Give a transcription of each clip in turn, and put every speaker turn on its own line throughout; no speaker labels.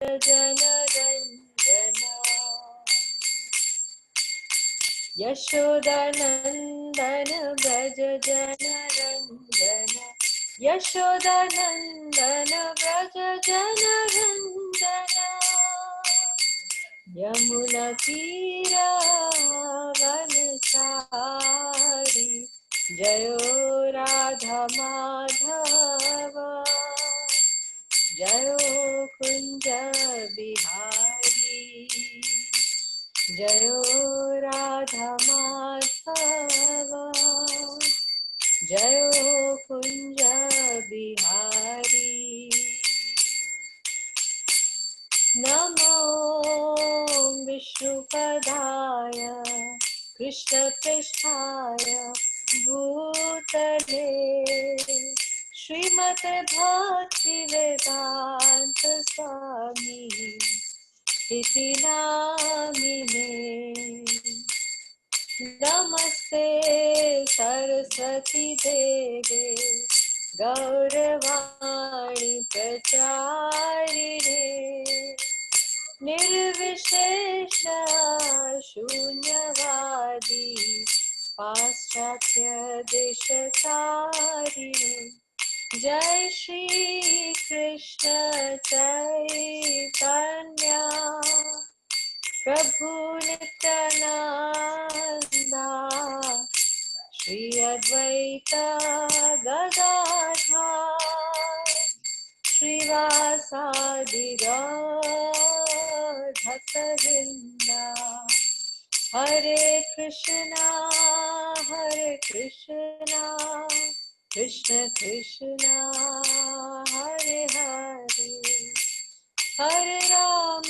जनरञ्जन यशोदानन्दन व्रज जनरञ्जन यशोदानन्दन व्रज जनरञ्जन यमुनातीरावनचारि जयो राधा माधव जयो कुञ्ज बिहारी जयो राधा माधव जयो कुञ्ज बिहारी नमो विष्णुपदाय कृष्णपृष्ठाय भूतले श्रीमते भक्तिवेदान्त स्वामी इति नामिने नमस्ते सरस्वती देवे गौरवाणी प्रचारिणे निर्विशेष शून्यवादी पाश्चात्य देशतारिणे जय श्री कृष्ण चैतन्य प्रभु नित्यानंदा श्री अद्वैत गदाधर श्रीवासादि भक्तवृंदा हरे कृष्णा कृष्ण कृष्णा हरे हरे हरे राम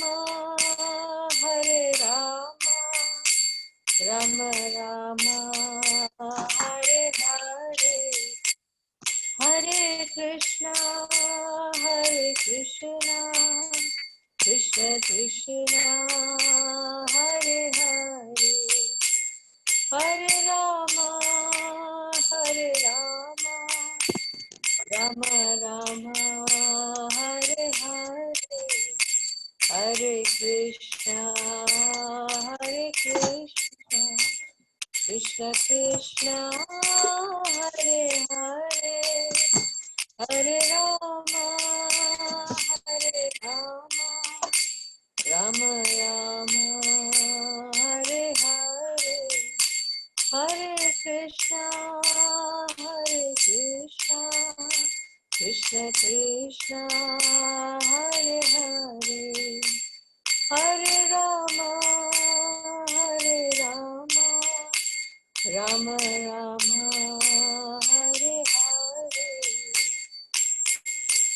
राम राम हरे हरे हरे कृष्णा कृष्ण कृष्णा हरे हरे हरे राम राम राम हरे हरे हरे कृष्णा कृष्ण कृष्णा हरे हरे हरे राम राम राम हरे हरे हरे कृष्णा कृष्ण कृष्णा हरे हरे हरे राम राम राम हरे हरे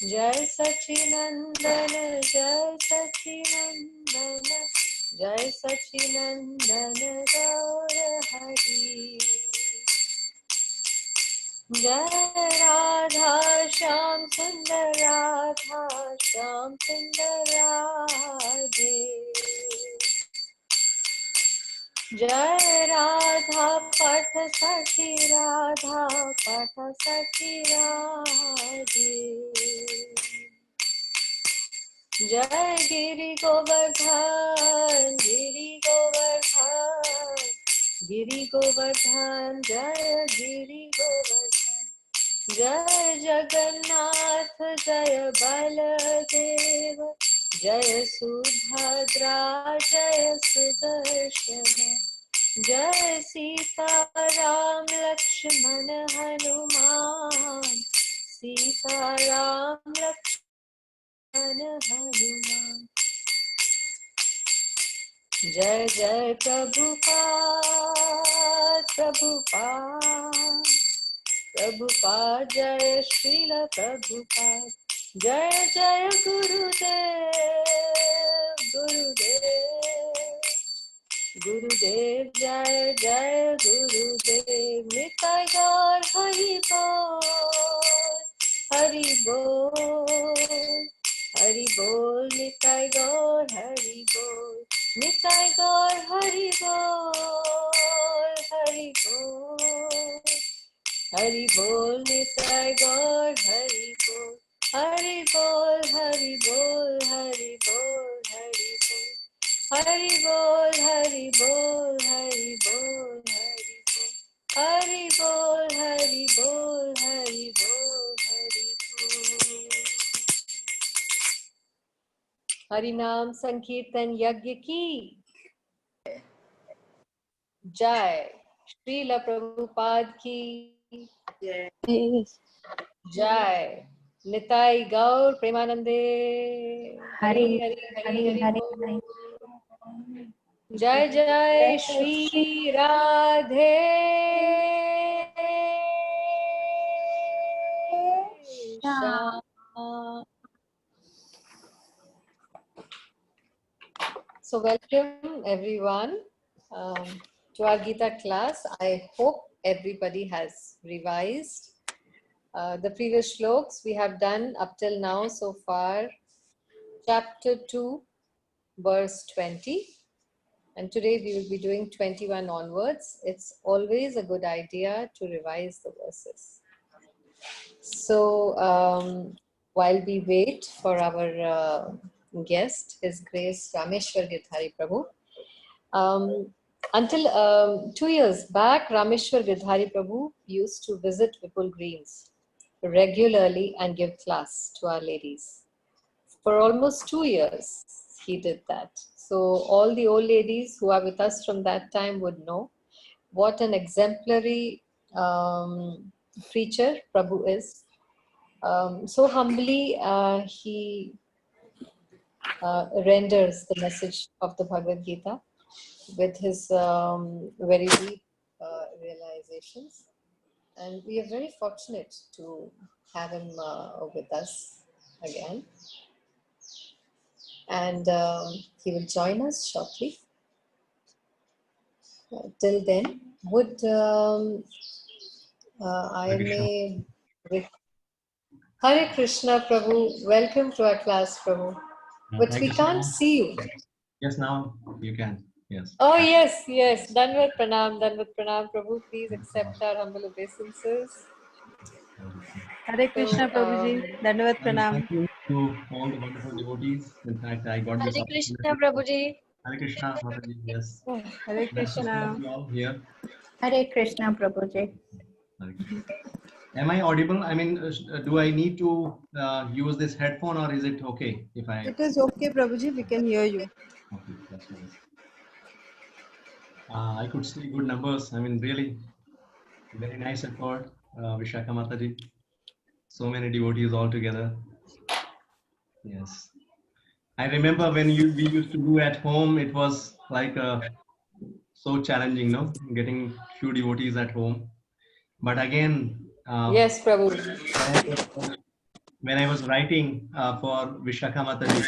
जय सच्चिदानंद जय सच्चिदानंद गौर हरि जय राधा श्याम सुंदर राधे जय राधा पठ सखी राधे जय गिरि गोवर्धन जय गिरि गोवर्धन जय जगन्नाथ जय बलदेव जय सुभद्रा जय सुदर्शन जय सीताराम लक्ष्मण हनुमान हनुमान जय जय प्रभुपाद जय श्रील प्रभुपाद जय जय गुरुदेव जय जय गुरुदेव निताय गौर हरि बोल निताय गौर हरि बोल निताय गौर हरि बोल निताय गौर हरि बोल Hari bol, Hari bol, Hari bol, Hari bol. Hari bol, Hari bol, Hari bol, Hari bol. Hari bol, Hari bol, Hari bol, Hari bol. Hari Naam Sankirtan Yagya ki Jai. Srila Prabhupada ki Jai. Nitai Gaur Premanande. Hari Hari Hari Hari Bol. Jai Jai Shri Radhe Shyam. So welcome everyone to our Gita class. I hope everybody has revised the previous shloks we have done up till now so far. Chapter 2, verse 20. And today we will be doing 21 onwards. It's always a good idea to revise the verses. So while we wait for our guest, His Grace Rameshwar Girdhari Prabhu, until 2 years back, Rameshwar Girdhari Prabhu used to visit Vipul Greens regularly and give class to our ladies. For almost 2 years, he did that. So all the old ladies who are with us from that time would know what an exemplary preacher Prabhu is. So humbly he renders the message of the Bhagavad Gita with his very deep realizations. And we are very fortunate to have him with us again. And he will join us shortly. Till then, would I may... Hare Krishna, Prabhu. Welcome to our class, Prabhu. But we can't see you.
Yes, now you can. Yes.
Oh, yes, yes. Danvat Pranam, Prabhu. Please accept our humble obeisances.
Hare Krishna, Prabhuji. Dandavat Pranam.
Thank you to all the wonderful devotees. In fact, I got this
Hare
opportunity.
Krishna, Prabhuji.
Hare Krishna, Mataji. Yes.
Hare
Nice to
Krishna.
see you all here.
Hare Krishna, Prabhuji.
Hare Krishna. Am I audible? I mean, do I need to use this headphone, or is it okay if I?
It is okay, Prabhuji. We can hear you.
Okay, that's nice. I could see good numbers. I mean, really, very nice effort, Vishakha Mataji. So many devotees all together. Yes. I remember when we used to do at home, it was like so challenging, no? Getting few devotees at home. But again,
Yes, Prabhu.
when I was writing for Vishakha Mataji,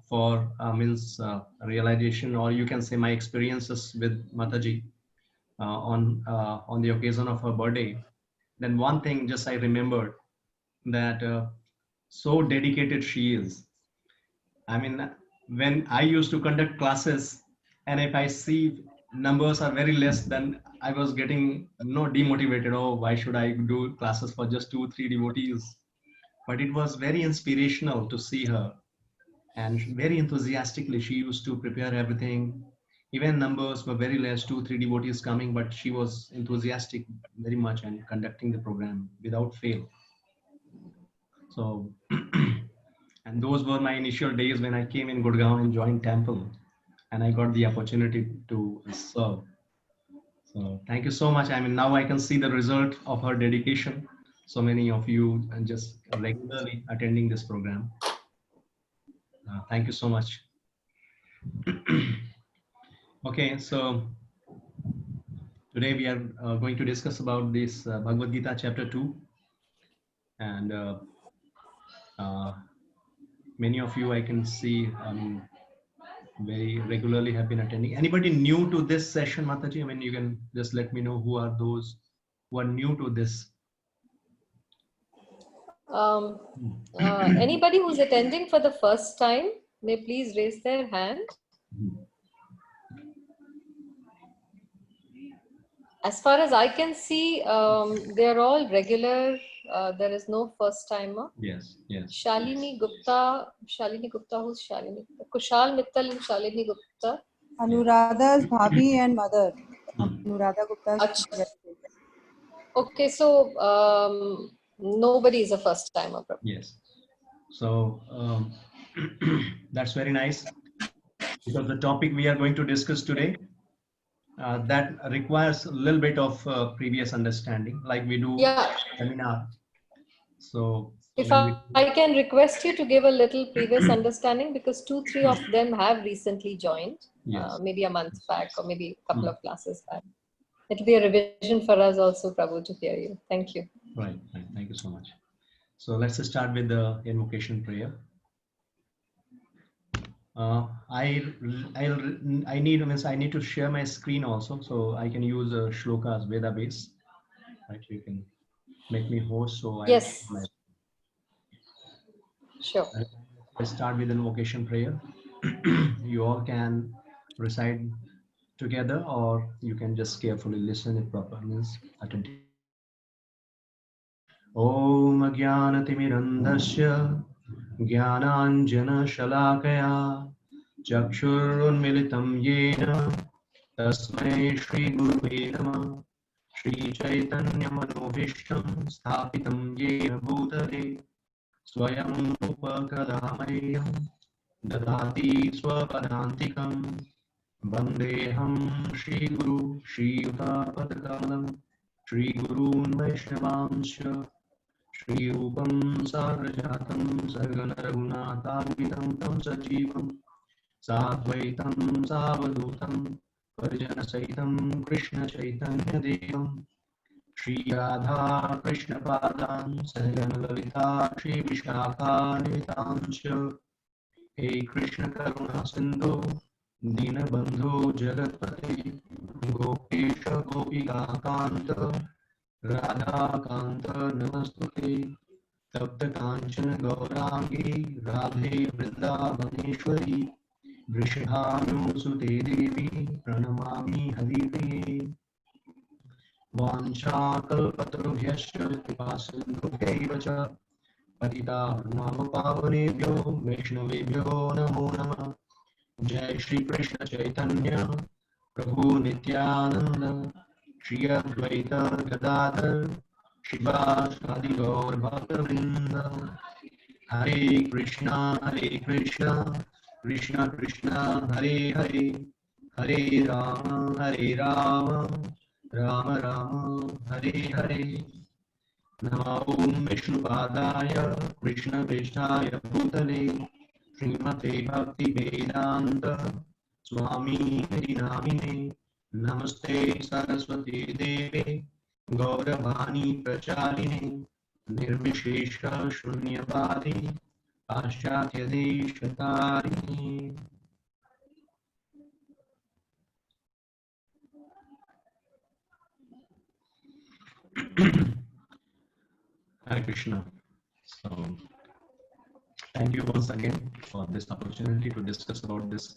for means realization, or you can say my experiences with Mataji on the occasion of her birthday, then one thing just I remembered that so dedicated she is. I mean, when I used to conduct classes, and if I see numbers are very less, then I was getting demotivated. Oh, why should I do classes for just 2-3 devotees? But it was very inspirational to see her, and very enthusiastically she used to prepare everything. Even numbers were very less, 2-3 devotees coming, but she was enthusiastic very much and conducting the program without fail. So. And those were my initial days when I came in Gurgaon and joined Temple, and I got the opportunity to serve. So thank you so much. I mean, now I can see the result of her dedication. So many of you and just regularly attending this program. Thank you so much. Okay, so today we are going to discuss about this Bhagavad Gita chapter 2, and many of you I can see very regularly have been attending. Anybody new to this session, Mataji? I mean, you can just let me know who are those who are new to this.
Anybody who's attending for the first time may please raise their hand. As far as I can see, they're all regular there is no first timer.
Yes, yes.
Shalini Gupta, who's Shalini? Kushal Mittal and Shalini Gupta.
Anuradha's bhabhi and mother.
Hmm.
Anuradha Gupta's
Achha. Okay, so nobody is a first timer.
Yes. So that's very nice, because the topic we are going to discuss today that requires a little bit of previous understanding, like we do
Yeah.
seminar. So
If
when
I can request you to give a little previous understanding, because 2-3 of them have recently joined,
Yes.
maybe a month back or maybe a couple of classes back. It'll be a revision for us also, Prabhu, to hear you. Thank you.
Right. Thank you so much. So let's start with the invocation prayer. I need to share my screen also, so I can use shlokas Veda base. Right, you can make me host, so I
Yes. Sure.
Let's start with invocation prayer. You all can recite together, or you can just carefully listen it properly. Means attentive. Om Ajnanatimirandasya Jnananjana Shalakaya Chakshurunmilitam Yena Tasmai Shri Gurave Namah. Shri Chaitanya Manobhishtam Sthapitam Yena Bhutale Swayam Upakadamayam Dadati Swapadantikam Vandeham Shri Guru Shri Yuta Shri Gurun Vaishnavansya Shri Rupam Sarjatam Sargana Raghunatham Tam Sajivam Sadvaitam Savadutam Parjana Saitam Krishna Chaitanya Devam Shri Radha Krishna Padan Sargana Lalita Shri Vishakha Nitamsya Hey Krishna Karuna Sindhu Dinabandhu Jagatpate Gopesha Gopika Kanta Radha Kanta Namastute Tapta Kanchana Gaurangi Radhe Vrindavaneshwari Vrishabhanusute Devi Pranamami Haripriye Vanchakalpatarubhyascha Kripasindhubhyaiva cha Patitanam Pavanebhyo Vaishnavebhyo Namo Namah Jai Shri Krishna Chaitanya Prabhu Nityananda Shri Advaita Gadadhar Shivas Adi Gaur Bhaktivinoda Hare Krishna Krishna Krishna Hare Hare Hare Rama Rama Rama Hare Hare Namo Om Vishnupadaya Krishna Veshtaya Bhutale Srimate Bhakti Vedanta Swami Namine Namaste Saraswati Devi Gauravani Prachaline Nirvishesha Shunyavadi Paschatya Deshatharini. Hare Krishna. So, thank you once again for this opportunity to discuss about this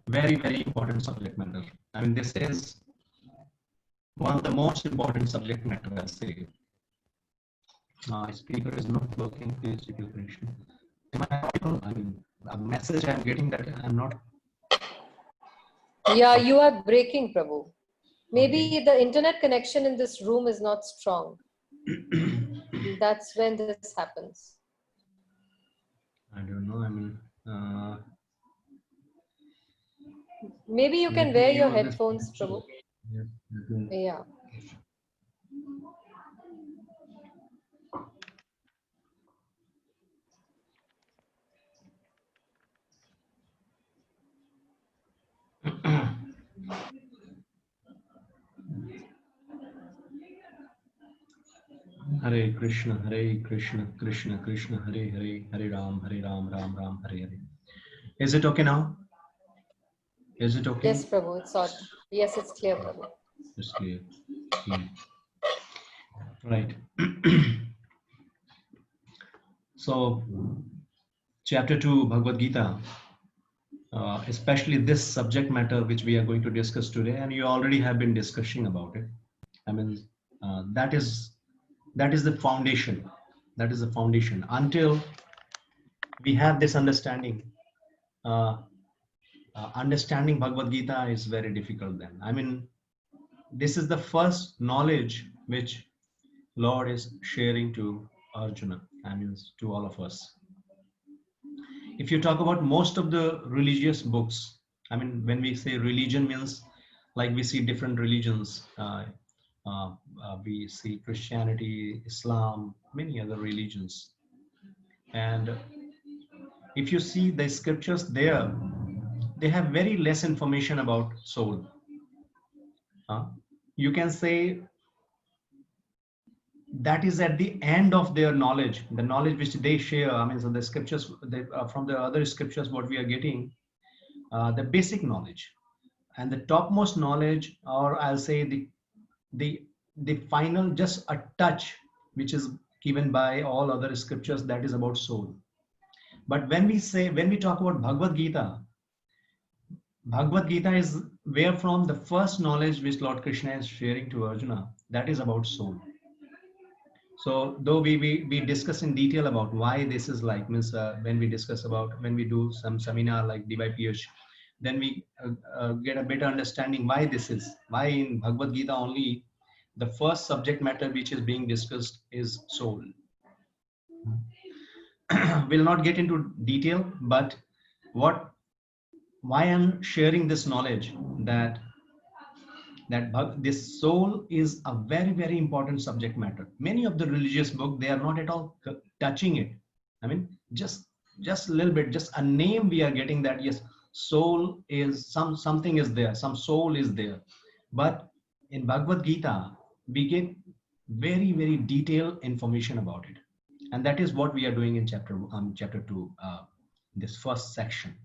very, very important subject matter. I mean, this is one of the most important subject matter, I'll say. My speaker is not working. Please, if you can. Am I audible? I mean, a message I'm getting that I'm not.
Yeah, you are breaking, Prabhu. Maybe the internet connection in this room is not strong. That's when this happens.
I don't know. I mean,
maybe you can wear your headphones, Prabhu. Yeah.
Hare Krishna, Krishna Krishna, Hare Hare, Hare Ram, Ram Ram, Hare Hare. Is it okay now? Is it okay?
Yes, Prabhu, it's odd. Yes, it's clear, Prabhu.
It's clear. Right. So, chapter 2, Bhagavad Gita, especially this subject matter which we are going to discuss today, and you already have been discussing about it. I mean, that is that is the foundation. That is the foundation. Until we have this understanding, understanding Bhagavad Gita is very difficult then. I mean, this is the first knowledge which Lord is sharing to Arjuna, I mean, to all of us. If you talk about most of the religious books, I mean, when we say religion means like we see different religions, we see Christianity, Islam, many other religions. And if you see the scriptures there, they have very less information about soul. You can say that is at the end of their knowledge, the knowledge which they share. I mean, so the scriptures, from the other scriptures, what we are getting, the basic knowledge, and the topmost knowledge, or I'll say the final, just a touch, which is given by all other scriptures, that is about soul. But when we talk about Bhagavad Gita is where from the first knowledge which Lord Krishna is sharing to Arjuna, that is about soul. So though we discuss in detail about why this is like, means when we discuss about, when we do some seminar like DYPH, then we get a better understanding why this is, why in Bhagavad Gita only the first subject matter which is being discussed is soul. We'll not get into detail, but why I'm sharing this knowledge, that this soul is a very, very important subject matter. Many of the religious books, they are not at all touching it. I mean, just a little bit, just a name we are getting that yes, soul is something is there, some soul is there. But in Bhagavad Gita, we get very, very detailed information about it. And that is what we are doing in chapter 2, this first section.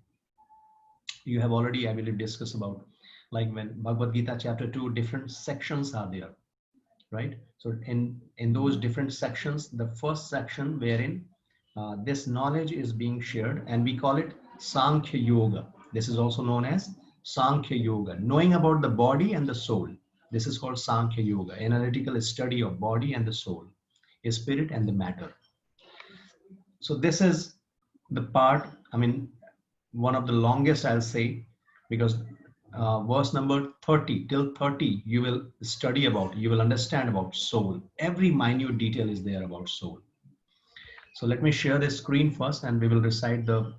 You have already, I believe, discussed about, like when Bhagavad Gita chapter 2, different sections are there, right? So in those different sections, the first section wherein this knowledge is being shared, and we call it Sankhya Yoga. This is also known as Sankhya Yoga, knowing about the body and the soul. This is called Sankhya Yoga, analytical study of body and the soul, spirit and the matter. So this is the part, I mean, one of the longest, I'll say, because verse number 30 till 30, you will study about, you will understand about soul. Every minute detail is there about soul. So let me share the screen first, and we will recite the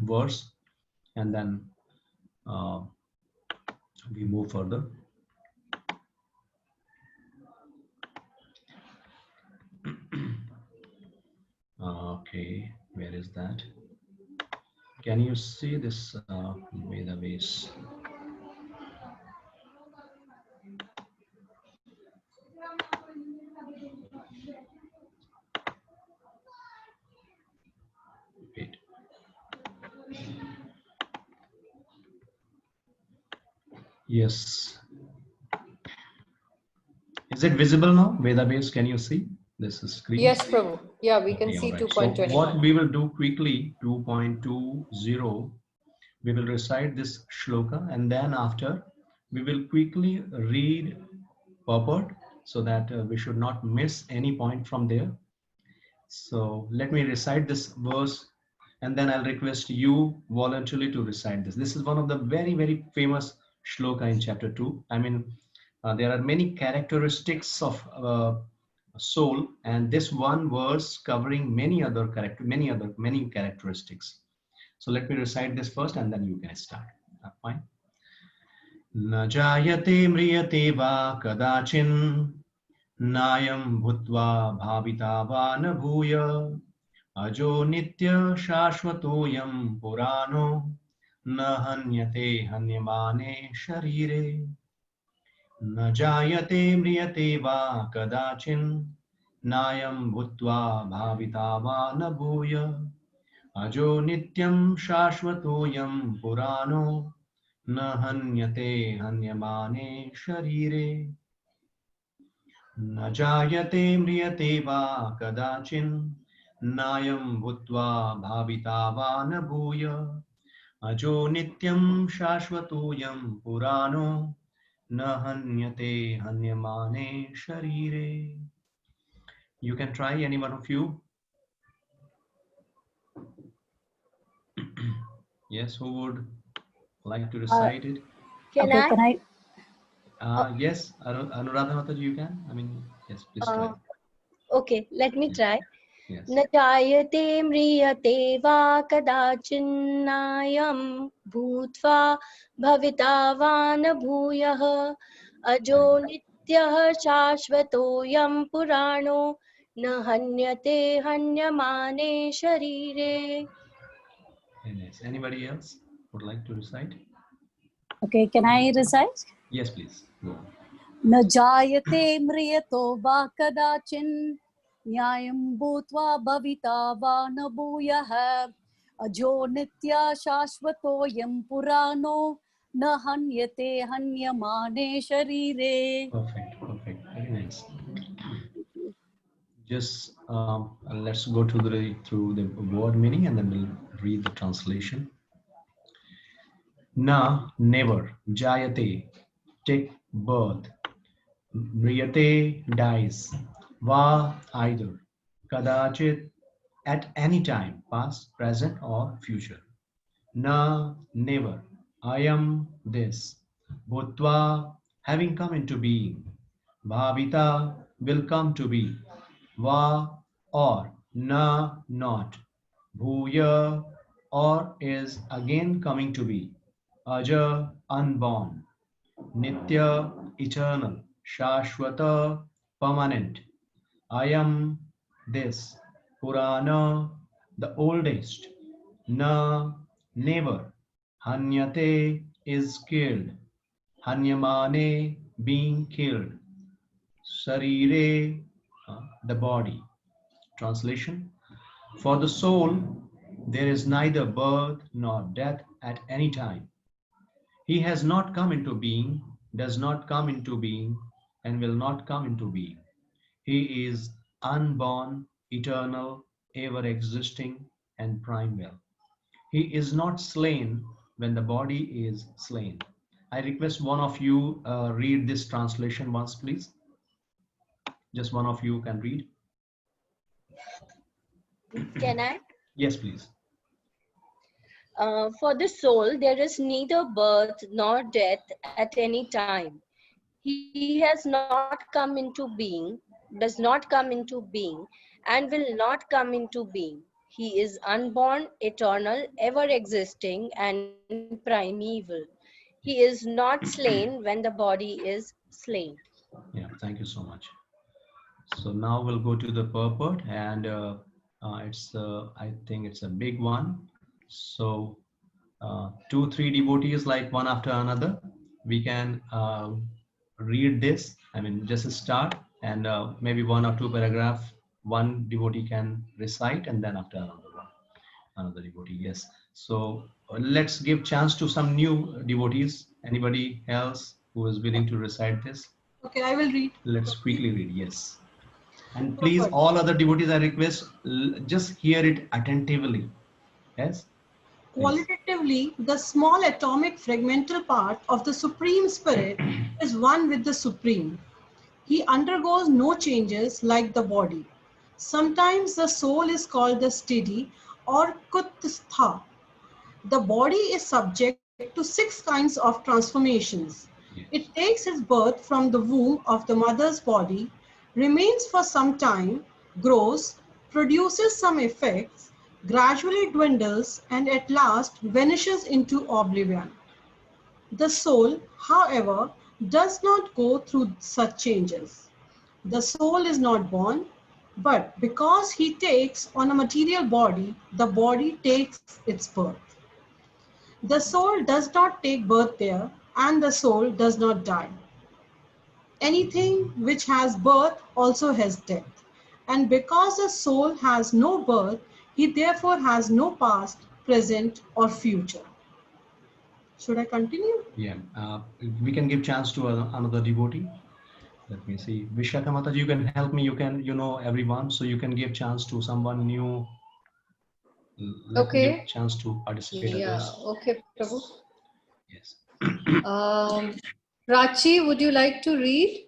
verse, and then we move further. Okay, where is that? Can you see this database? Wait. Yes. Is it visible now? Database, can you see this screen?
Yes, Prabhu. Yeah, we can
Okay,
see
all right.
2.21.
So what we will do quickly, 2.20, we will recite this shloka, and then after we will quickly read purport, so that we should not miss any point from there. So let me recite this verse, and then I'll request you voluntarily to recite this. This is one of the very, very famous shloka in chapter 2. I mean, there are many characteristics of soul, and this one verse covering many characteristics. So let me recite this first, and then you can start. Fine. Na jayate mriyate va kadachin nayam bhutva bhavita va na bhuya ajo nitya shashvatoyam purano na hanyate hanyamane sharire. Na jayate mriyate va kadachin nayam bhutva bhavita va na bhuya ajo nityam shashvatoyam purano na hanyate hanyamane sharire. Na jayate mriyate va kadachin nayam bhutva bhavita va na bhuya ajo nityam shashvatoyam purano na hanyate hanyamane sharire. You can try, any one of you. Yes, who would like to recite it?
Can I?
Yes, Anuradha Mataji, you can. I mean, yes, please try.
Okay, let me try.
Yes.
न जायते म्रियते वा कदाचिन्नायं भूत्वा भविता वा न भूयः अजो नित्यः शाश्वतोऽयं पुराणो न हन्यते हन्यमाने शरीरे.
Very nice. Anybody else would like to recite?
Okay, can I recite?
Yes, please. Go on.
न जायते म्रियतो वा कदाचिन् न्यायं भूत्वा भविता वा न भूयः अजो नित्या शाश्वतोऽयं पुराणो न हन्यते हन्यमाने शरीरे.
Perfect, perfect. Very nice. Just let's go through the word meaning and then we'll read the translation. Na, never. Jayate, take birth. Mriyate, dies. Va, either. Kadachit, at any time, past, present, or future. Na, never. I am this. Bhutva, having come into being. Bhavita, will come to be. Va, or. Na, not. Bhuya, or is again coming to be. Aja, unborn. Nitya, eternal. Shashwata, permanent. I am this. Purana, the oldest. Na, never. Hanyate is killed. Hanyamane, being killed. Sarire, the body. Translation: for the soul, there is neither birth nor death at any time. He has not come into being, does not come into being, and will not come into being. He is unborn, eternal, ever existing, and primeval. He is not slain when the body is slain. I request one of you read this translation once, please. Just one of you can read.
Can I?
Yes, please.
For the soul, there is neither birth nor death at any time. He has not come into being, does not come into being, and will not come into being. He is unborn, eternal, ever existing, and primeval. He is not slain when the body is slain.
Yeah, thank you so much. So now we'll go to the purport, and I think it's a big one. So 2-3 devotees, like one after another, we can read this. I mean, just start, and maybe 1 or 2 paragraph one devotee can recite, and then after another devotee. Yes. So let's give chance to some new devotees. Anybody else who is willing to recite this?
Okay, I will read.
Let's quickly read. Yes. And please, all other devotees, I request, just hear it attentively. Yes.
Qualitatively, the small atomic fragmental part of the Supreme Spirit is one with the Supreme. He undergoes no changes like the body. Sometimes the soul is called the steady or kutstha. The body is subject to 6 kinds of transformations.
Yes.
It takes its birth from the womb of the mother's body, remains for some time, grows, produces some effects, gradually dwindles, and at last vanishes into oblivion. The soul, however, does not go through such changes. The soul is not born, but because he takes on a material body, the body takes its birth. The soul does not take birth there, and the soul does not die. Anything which has birth also has death. And because the soul has no birth, he therefore has no past, present, or future. Should I continue?
Yeah. We can give chance to another devotee. Let me see. Vishaka Mataji, you can help me. You know everyone, so you can give chance to someone new. Let me
Okay.
give chance to participate.
Yeah,
Others.
okay, Prabhu.
Yes.
Prachi, would you like to read?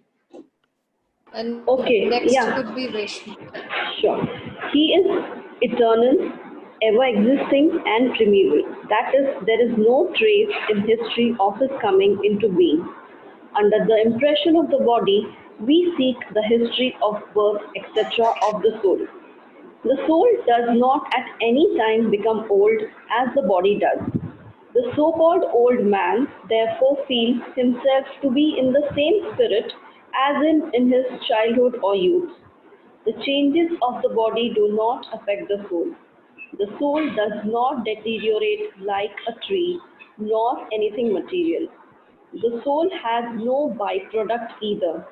And
Okay,
next
yeah.
could be Reshma.
Sure. He is eternal, ever existing, and primeval. That is, there is no trace in history of his coming into being. Under the impression of the body, we seek the history of birth, etc., of the soul. The soul does not at any time become old as the body does. The so-called old man therefore feels himself to be in the same spirit as in his childhood or youth. The changes of the body do not affect the soul. The soul does not deteriorate like a tree, nor anything material. The soul has no byproduct either.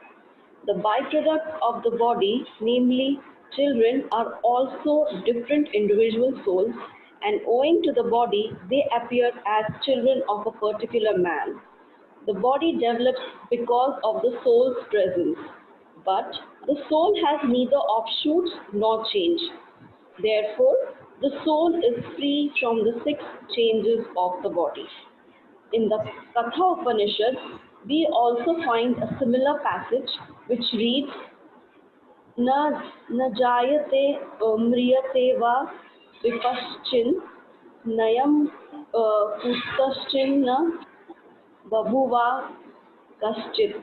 The byproducts of the body, namely children, are also different individual souls, and owing to the body, they appear as children of a particular man. The body develops because of the soul's presence, but the soul has neither offshoots nor change. Therefore, the soul is free from the six changes of the body. In the Katha Upanishad, we also find a similar passage which reads, "Na jayate mriyate va vipaschin nayam pustaschin na babuva kaschit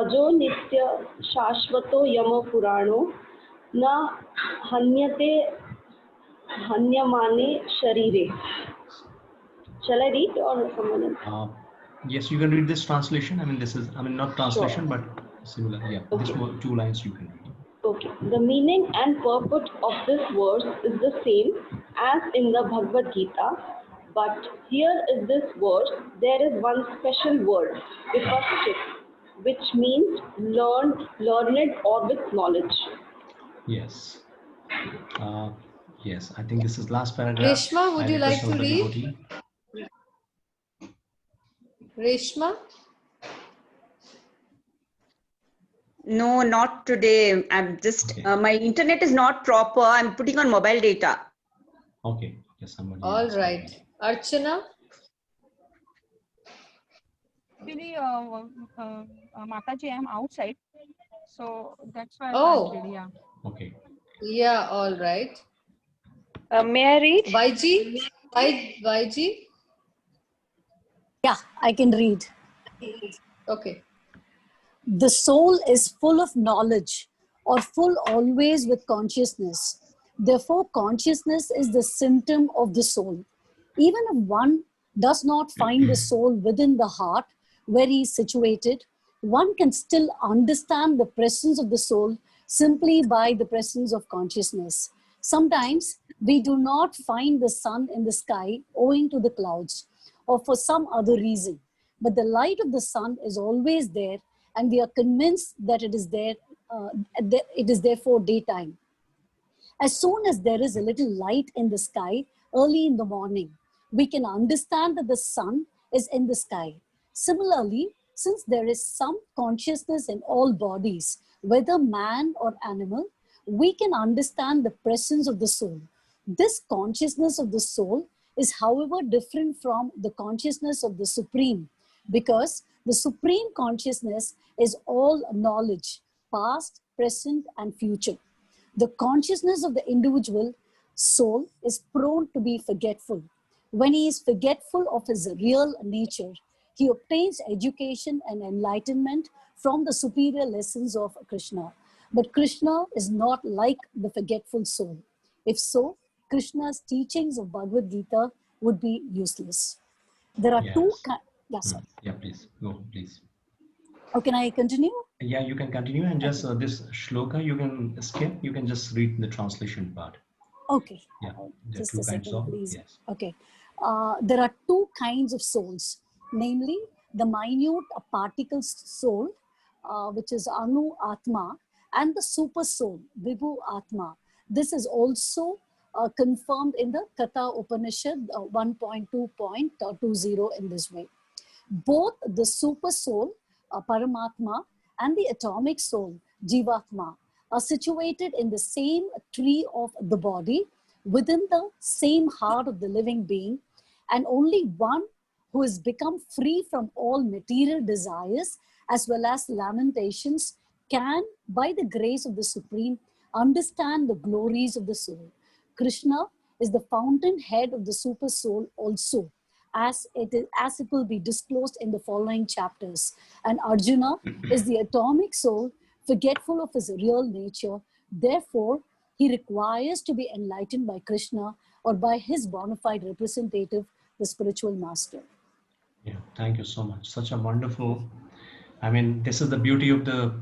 ajo nitya shashvato yama purano na hanyate hanyamane sharire." Shall I read or someone else?
Yes, you can read this translation. I mean, this is, I mean, not translation,
Sure.
but similar. Yeah,
Okay.
these two lines you can read.
Okay. The meaning and purport of this verse is the same as in the Bhagavad Gita, but here is this verse, there is one special word, vipaschit, which means learned or with knowledge.
Yes. Yes, I think this is last paragraph.
Reshma, would
I
you like
request
to
all the
read?
devotee.
Reshma?
No, not today. I'm just,
Okay.
my internet is not proper. I'm putting on mobile data.
Okay. Yes, somebody
All
else.
right. Archana?
Actually, Mataji, I'm outside. So that's why I
Oh.
translated, yeah.
Okay.
Yeah, all right.
May I read?
YG? YG?
Yeah, I can read.
Okay.
The soul is full of knowledge or full always with consciousness. Therefore, consciousness is the symptom of the soul. Even if one does not find the soul within the heart where he is situated, one can still understand the presence of the soul simply by the presence of consciousness. Sometimes we do not find the sun in the sky owing to the clouds or for some other reason, but the light of the sun is always there, and we are convinced that it is there. It is therefore daytime. As soon as there is a little light in the sky early in the morning, we can understand that the sun is in the sky. Similarly, since there is some consciousness in all bodies, whether man or animal, we can understand the presence of the soul. This consciousness of the soul is, however, different from the consciousness of the Supreme, because the Supreme Consciousness is all knowledge, past, present, and future. The consciousness of the individual soul is prone to be forgetful. When he is forgetful of his real nature, he obtains education and enlightenment from the superior lessons of Krishna. But Krishna is not like the forgetful soul. If so, Krishna's teachings of Bhagavad Gita would be useless. There are two
Yes.
sorry.
Yeah, please go, please.
Or can I continue?
Yeah, you can continue, and just this shloka you can skip. You can just read the translation part.
Okay.
Yeah, there are
Just
two
a
kinds
second,
of,
please.
yes.
Okay. There are two kinds of souls, namely the minute particle soul, which is Anu Atma, and the super soul, Vibhu Atma. This is also confirmed in the Katha Upanishad 1.2.20 in this way. Both the super soul, Paramatma, and the atomic soul, Jivatma, are situated in the same tree of the body, within the same heart of the living being, and only one who has become free from all material desires as well as lamentations can, by the grace of the Supreme, understand the glories of the soul. Krishna is the fountainhead of the super soul also, as it will be disclosed in the following chapters. And Arjuna is the atomic soul, forgetful of his real nature. Therefore, he requires to be enlightened by Krishna or by his bona fide representative, the spiritual master.
Yeah, thank you so much. Such a wonderful, I mean, this is the beauty of the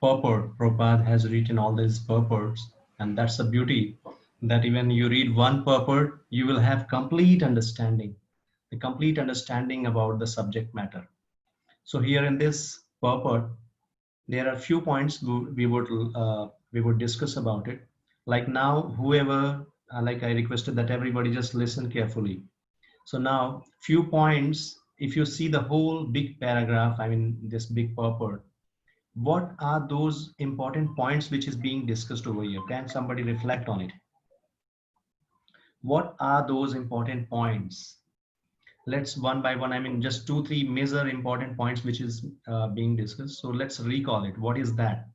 purport. Prabhupada has written all these purports, and that's the beauty, that even you read one purport, you will have complete understanding, the complete understanding about the subject matter. So here in this purport, there are few points we would discuss about it. Like now, whoever, like I requested that everybody just listen carefully. So now, few points, if you see the whole big paragraph, I mean, this big purport, what are those important points which is being discussed over here? Can somebody reflect on it? What are those important points? Let's one by one, I mean, just 2-3 major important points which is being discussed. So let's recall it. What is that?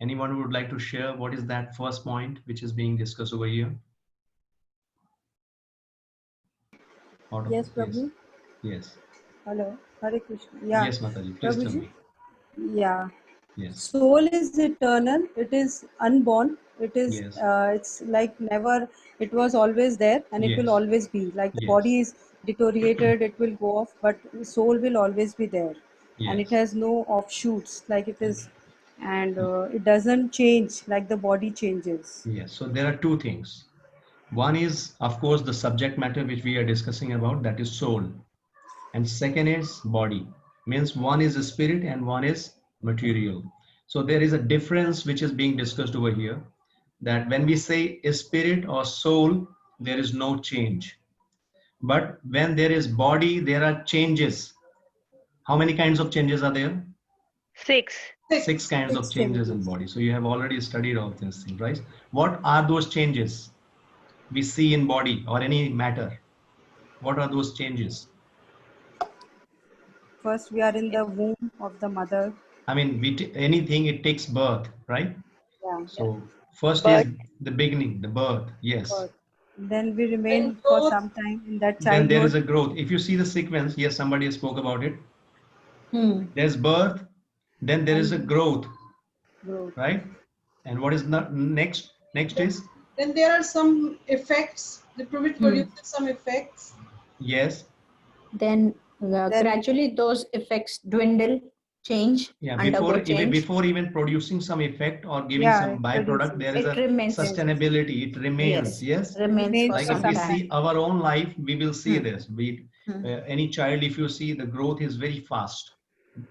Anyone who would like to share what is that first point which is being discussed over here?
Yes, Prabhu.
Yes.
Hello. Hare Krishna. Yeah.
Yes, Mataji, please tell
Prabhuji.
me.
Yeah.
Yes.
Soul is eternal. It is unborn. It is.
Yes.
It's like never. It was always there, and it will
Yes.
always be. Like the
Yes.
body is deteriorated, it will go off, but soul will always be there, and it
Yes.
has no offshoots. Like it is, and it doesn't change like the body changes.
Yes. So there are two things. One is, of course, the subject matter which we are discussing about, that is soul. And second is body. Means one is spirit and one is material. So there is a difference which is being discussed over here, that when we say spirit or soul, there is no change. But when there is body, there are changes. How many kinds of changes are there?
6.
Six kinds of changes in body. So you have already studied all these things, right? What are those changes we see in body or any matter? What are those changes?
First, we are in the womb of the mother.
I mean, anything, it takes birth, right?
Yeah.
So first
Birth.
is the beginning, the birth, yes.
Birth. Then we remain for some time in that
Then there is
childhood.
a growth. If you see the sequence, yes, somebody spoke about it. There's birth, then there is a growth, right? And what is next? Next is?
Then there are some effects. The it produces some effects.
Yes.
Then gradually those effects dwindle, change,
Yeah,
undergo change.
before even producing some effect or giving
Yeah,
some
it
byproduct, there is
It
a
remains.
sustainability. It remains. Yes.
Remains for
Like
some
if we
time.
see our own life, we will see this. Any child, if you see, the growth is very fast.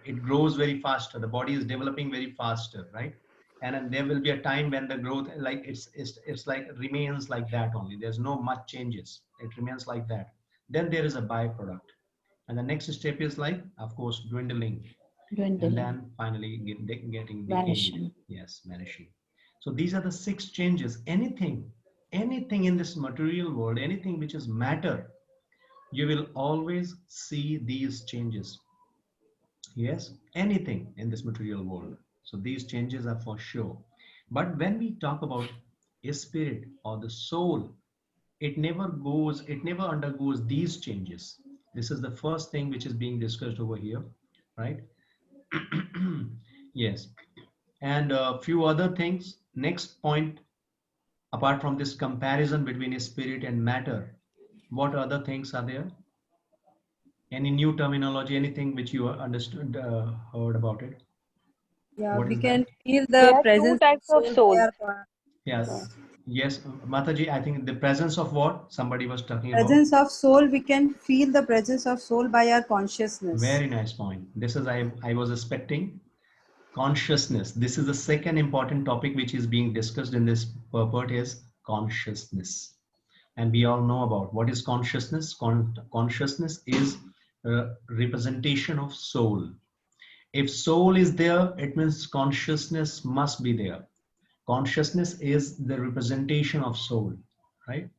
It grows very faster. The body is developing very faster, right? And then there will be a time when the growth, like it's like remains like that only. There's no much changes. It remains like that. Then there is a byproduct, and the next step is like, of course, dwindling. And then finally getting
vanishing.
Yes, vanishing. So these are the 6 changes. Anything in this material world, anything which is matter, you will always see these changes. Yes, anything in this material world. So these changes are for sure. But when we talk about a spirit or the soul, it never undergoes these changes. This is the first thing which is being discussed over here, right? Yes. And a few other things. Next point, apart from this comparison between spirit and matter, what other things are there? Any new terminology, anything which you understood, heard about it?
Yeah,
What
we
is
can
that?
feel
There
the
are 2
presence
types of
by
soul.
our
Yes. Yes, Mataji, I think the presence of what somebody was talking about.
presence of soul. We can feel the presence of soul by our consciousness.
Very nice point. This is I was expecting. Consciousness. This is the second important topic which is being discussed in this purport is consciousness. And we all know about what is consciousness. Consciousness is a representation of soul. If soul is there, it means consciousness must be there. Consciousness is the representation of soul, right?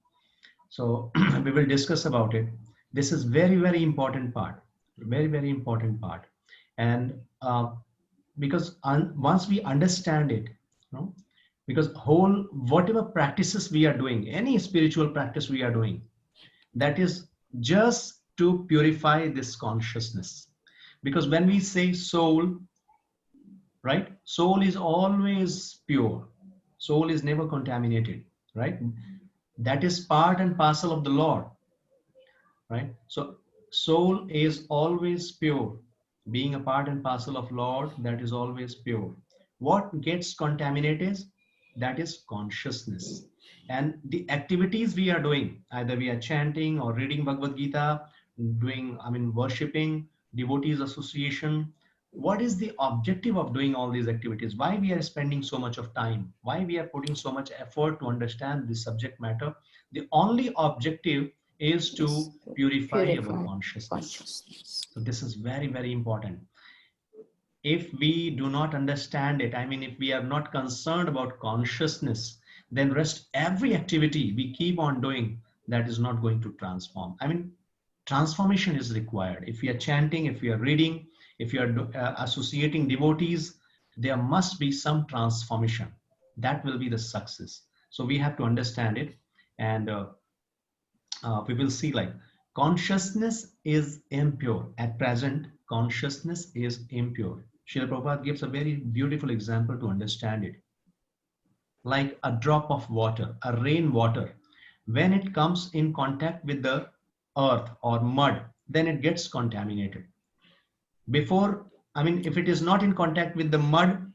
So we will discuss about it. This is very, very important part. Very, very important part. And because once we understand it, you know, because whatever practices we are doing, any spiritual practice we are doing, that is just to purify this consciousness. Because when we say soul, right, soul is always pure, soul is never contaminated, right? That is part and parcel of the Lord, right? So soul is always pure, being a part and parcel of Lord, that is always pure. What gets contaminated, that is consciousness. And the activities we are doing, either we are chanting or reading Bhagavad Gita, doing, worshipping, devotees association, what is the objective of doing all these activities? Why we are spending so much of time? Why we are putting so much effort to understand this subject matter? The only objective is to purify our consciousness. So this is very, very important. If we do not understand it, if we are not concerned about consciousness, then rest every activity we keep on doing, that is not going to transform. Transformation is required. If we are chanting, if we are reading, if you are associating devotees, there must be some transformation. That will be the success. So we have to understand it, and we will see, like, consciousness is impure. At present, consciousness is impure. Srila Prabhupada gives a very beautiful example to understand it. Like a drop of water, a rain water, when it comes in contact with the earth or mud, then it gets contaminated. Before, if it is not in contact with the mud,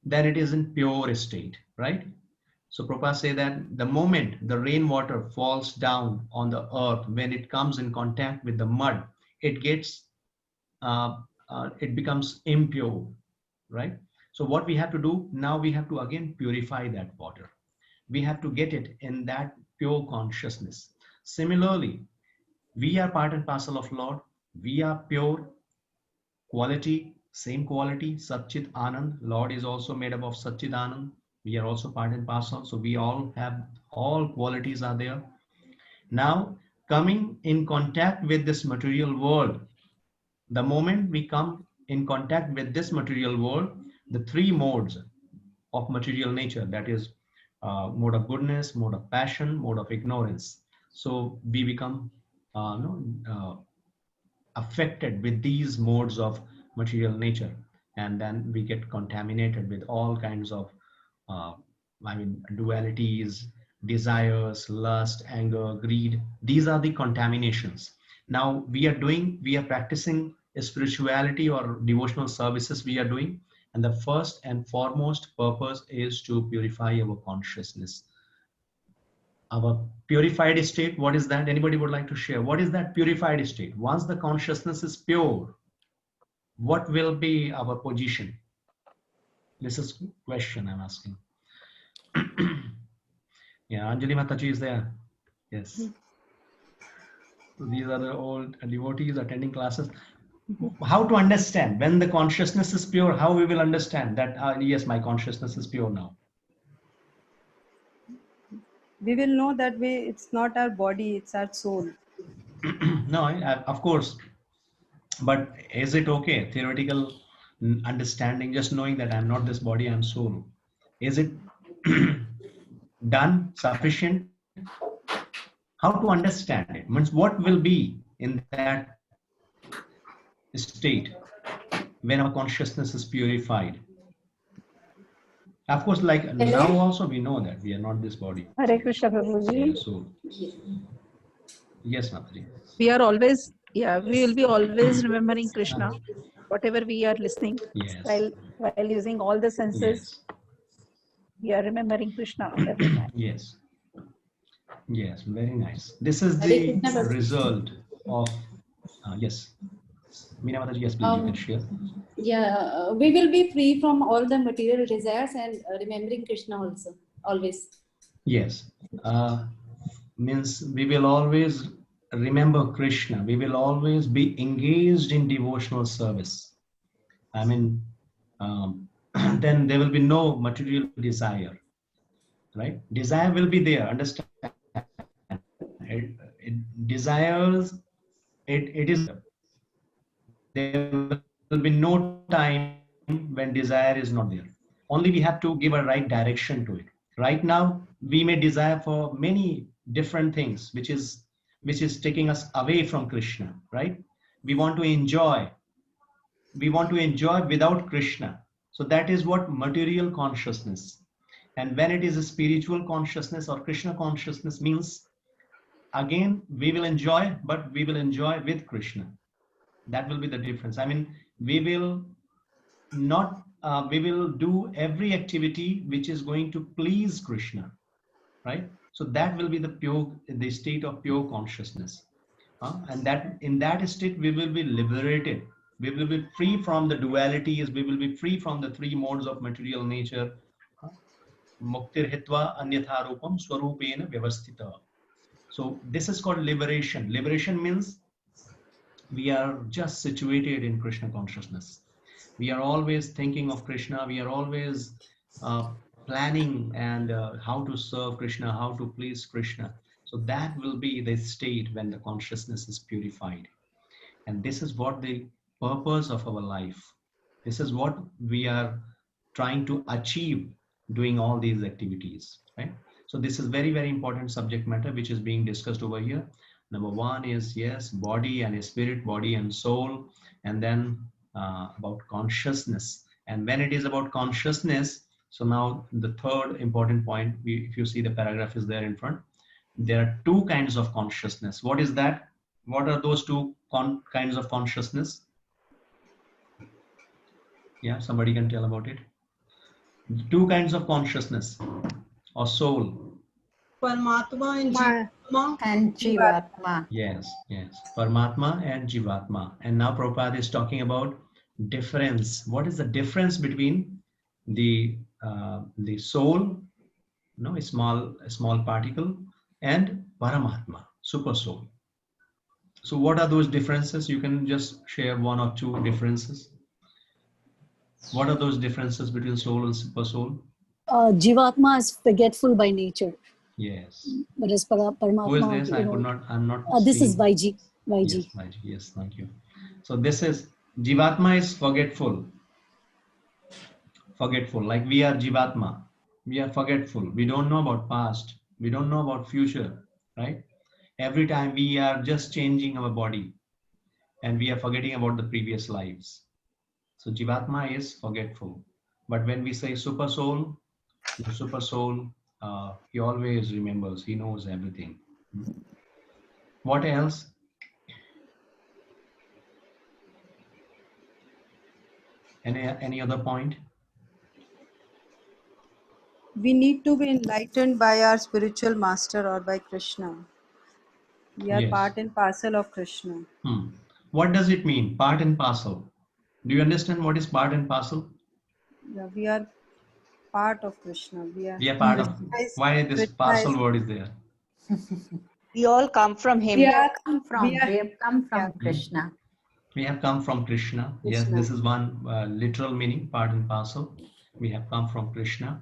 then it is in pure state, right? So Prabhupada say that the moment the rainwater falls down on the earth, when it comes in contact with the mud, it gets, it becomes impure, right? So what we have to do now, we have to again purify that water. We have to get it in that pure consciousness. Similarly, we are part and parcel of Lord. We are pure quality, same quality, Satchit Anand. Lord is also made up of Satchit Anand. We are also part and parcel. So we all have, all qualities are there. Now, coming in contact with this material world, the moment we come in contact with this material world, the three modes of material nature, that is mode of goodness, mode of passion, mode of ignorance. So we become affected with these modes of material nature, and then we get contaminated with all kinds of dualities, desires, lust, anger, greed. These are the contaminations. Now we are practicing spirituality or devotional services we are doing, and the first and foremost purpose is to purify our consciousness. Our purified state, what is that? Anybody would like to share? What is that purified state? Once the consciousness is pure, what will be our position? This is question I'm asking. Yeah, Anjali Mataji is there. Yes. So these are the old devotees attending classes. How to understand when the consciousness is pure? How we will understand that, yes, my consciousness is pure now?
We will know that it's not our body, it's our soul.
No, of course. But is it okay? Theoretical understanding, just knowing that I'm not this body, I'm soul. Is it done sufficient? How to understand it? Means what will be in that state when our consciousness is purified? Of course, like now also we know that we are not this body.
Hare Krishna Prabhuji.
So, yes, Mataji.
We are always, we will be always remembering Krishna, whatever we are listening,
yes,
while using all the senses.
Yes.
We are remembering Krishna every time.
Yes. Yes, very nice. This is the result of, yes. Meena Mataji, yes, please, you can share.
Yeah, we will be free from all the material desires and remembering Krishna also, always.
Yes. Means we will always remember Krishna. We will always be engaged in devotional service. Then there will be no material desire, right? Desire will be there, understand? It desires, it is, there will be no time when desire is not there. Only we have to give a right direction to it. Right now, we may desire for many different things, which is taking us away from Krishna, right? We want to enjoy. We want to enjoy without Krishna. So that is what material consciousness. And when it is a spiritual consciousness or Krishna consciousness means, again, we will enjoy, but we will enjoy with Krishna. That will be the difference. I mean, we will not, we will do every activity which is going to please Krishna, right? So that will be the state of pure consciousness. And that in that state, we will be liberated. We will be free from the dualities. We will be free from the three modes of material nature. Muktir hitva anyatha rupam swarupena vyavasthita. So this is called liberation. Liberation means we are just situated in Krishna consciousness. We are always thinking of Krishna. We are always planning and how to serve Krishna, how to please Krishna. So that will be the state when the consciousness is purified. And this is what the purpose of our life. This is what we are trying to achieve doing all these activities, right? So this is very, very important subject matter which is being discussed over here. Number one is, yes, body and spirit, body and soul, and then about consciousness. And when it is about consciousness, so now the third important point, if you see the paragraph is there in front, there are two kinds of consciousness. What is that? What are those two kinds of consciousness? Yeah, somebody can tell about it. Two kinds of consciousness or soul.
Paramatma
and Jivatma.
Yes, yes. Paramatma and Jivatma. And now Prabhupada is talking about difference. What is the difference between the soul, a small particle, and Paramatma, super soul? So what are those differences? You can just share one or two differences. What are those differences between soul and super soul?
Jivatma is forgetful by nature.
Yes.
Whereas Paramatma.
Who is this? I'm not.
This
seeing.
is YG.
Yes, YG. Yes, thank you. So this is, Jivatma is forgetful. Forgetful, like we are Jivatma. We are forgetful. We don't know about past. We don't know about future, right? Every time we are just changing our body and we are forgetting about the previous lives. So Jivatma is forgetful. But when we say super soul, the super soul, he always remembers, he knows everything. What else? Any other point?
We need to be enlightened by our spiritual master or by Krishna. We are part and parcel of Krishna.
What does it mean, part and parcel? Do you understand what is part and parcel?
Yeah, we are part of Krishna. We are
part of. Why this parcel word is there?
We all come from him.
We have come from Krishna.
We have come from Krishna. Yes, this is one literal meaning, part and parcel. We have come from Krishna.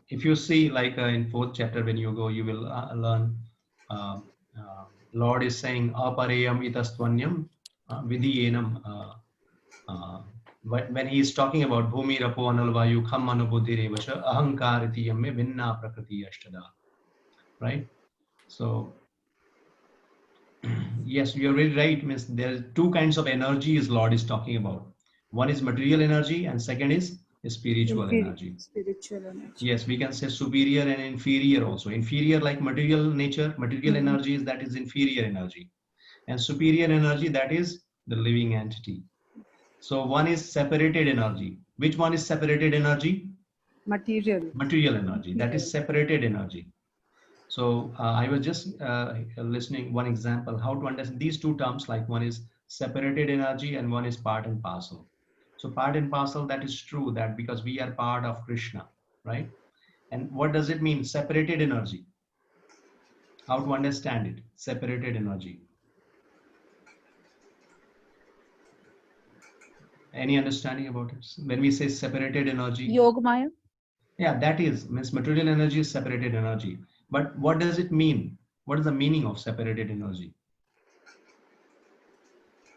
If you see, like in 4th chapter, when you go, you will learn. Lord is saying, "Apareyam itastvanyam vidhiyenam." When he is talking about Bhumi Rapo Analvayu Kham Anubuddhirevacha Ahankariti Yamme Vinna Prakriti Ashtada. Right? So yes, you're very right. Means there are two kinds of energies Lord is talking about. One is material energy and second is spiritual energy.
Spiritual energy.
Yes, we can say superior and inferior also. Inferior like material nature, material energy is that is inferior energy. And superior energy, that is the living entity. So one is separated energy. Which one is separated energy?
Material.
Material energy. That is separated energy. So I was just listening one example, how to understand these two terms, like one is separated energy and one is part and parcel. So part and parcel, that is true, that because we are part of Krishna, right? And what does it mean, separated energy? How to understand it, separated energy? Any understanding about it? When we say separated energy?
Yogamaya.
Yeah, that means material energy is separated energy. But what does it mean? What is the meaning of separated energy?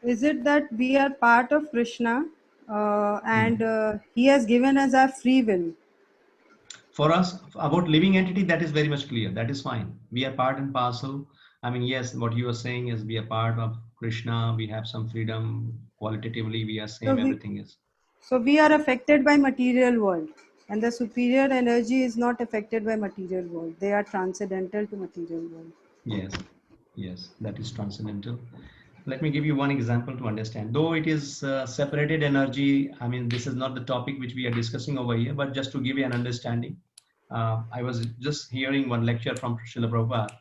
Is it that we are part of Krishna and he has given us our free will.
For us, about living entity, that is very much clear. That is fine. We are part and parcel. I mean, yes, what you are saying is we are part of Krishna. We have some freedom. Qualitatively, we are same. Everything is.
So we are affected by material world, and the superior energy is not affected by material world. They are transcendental to material world.
Yes, yes, that is transcendental. Let me give you one example to understand. Though it is separated energy, I mean, this is not the topic which we are discussing over here, but just to give you an understanding. I was just hearing one lecture from Srila Prabhupada,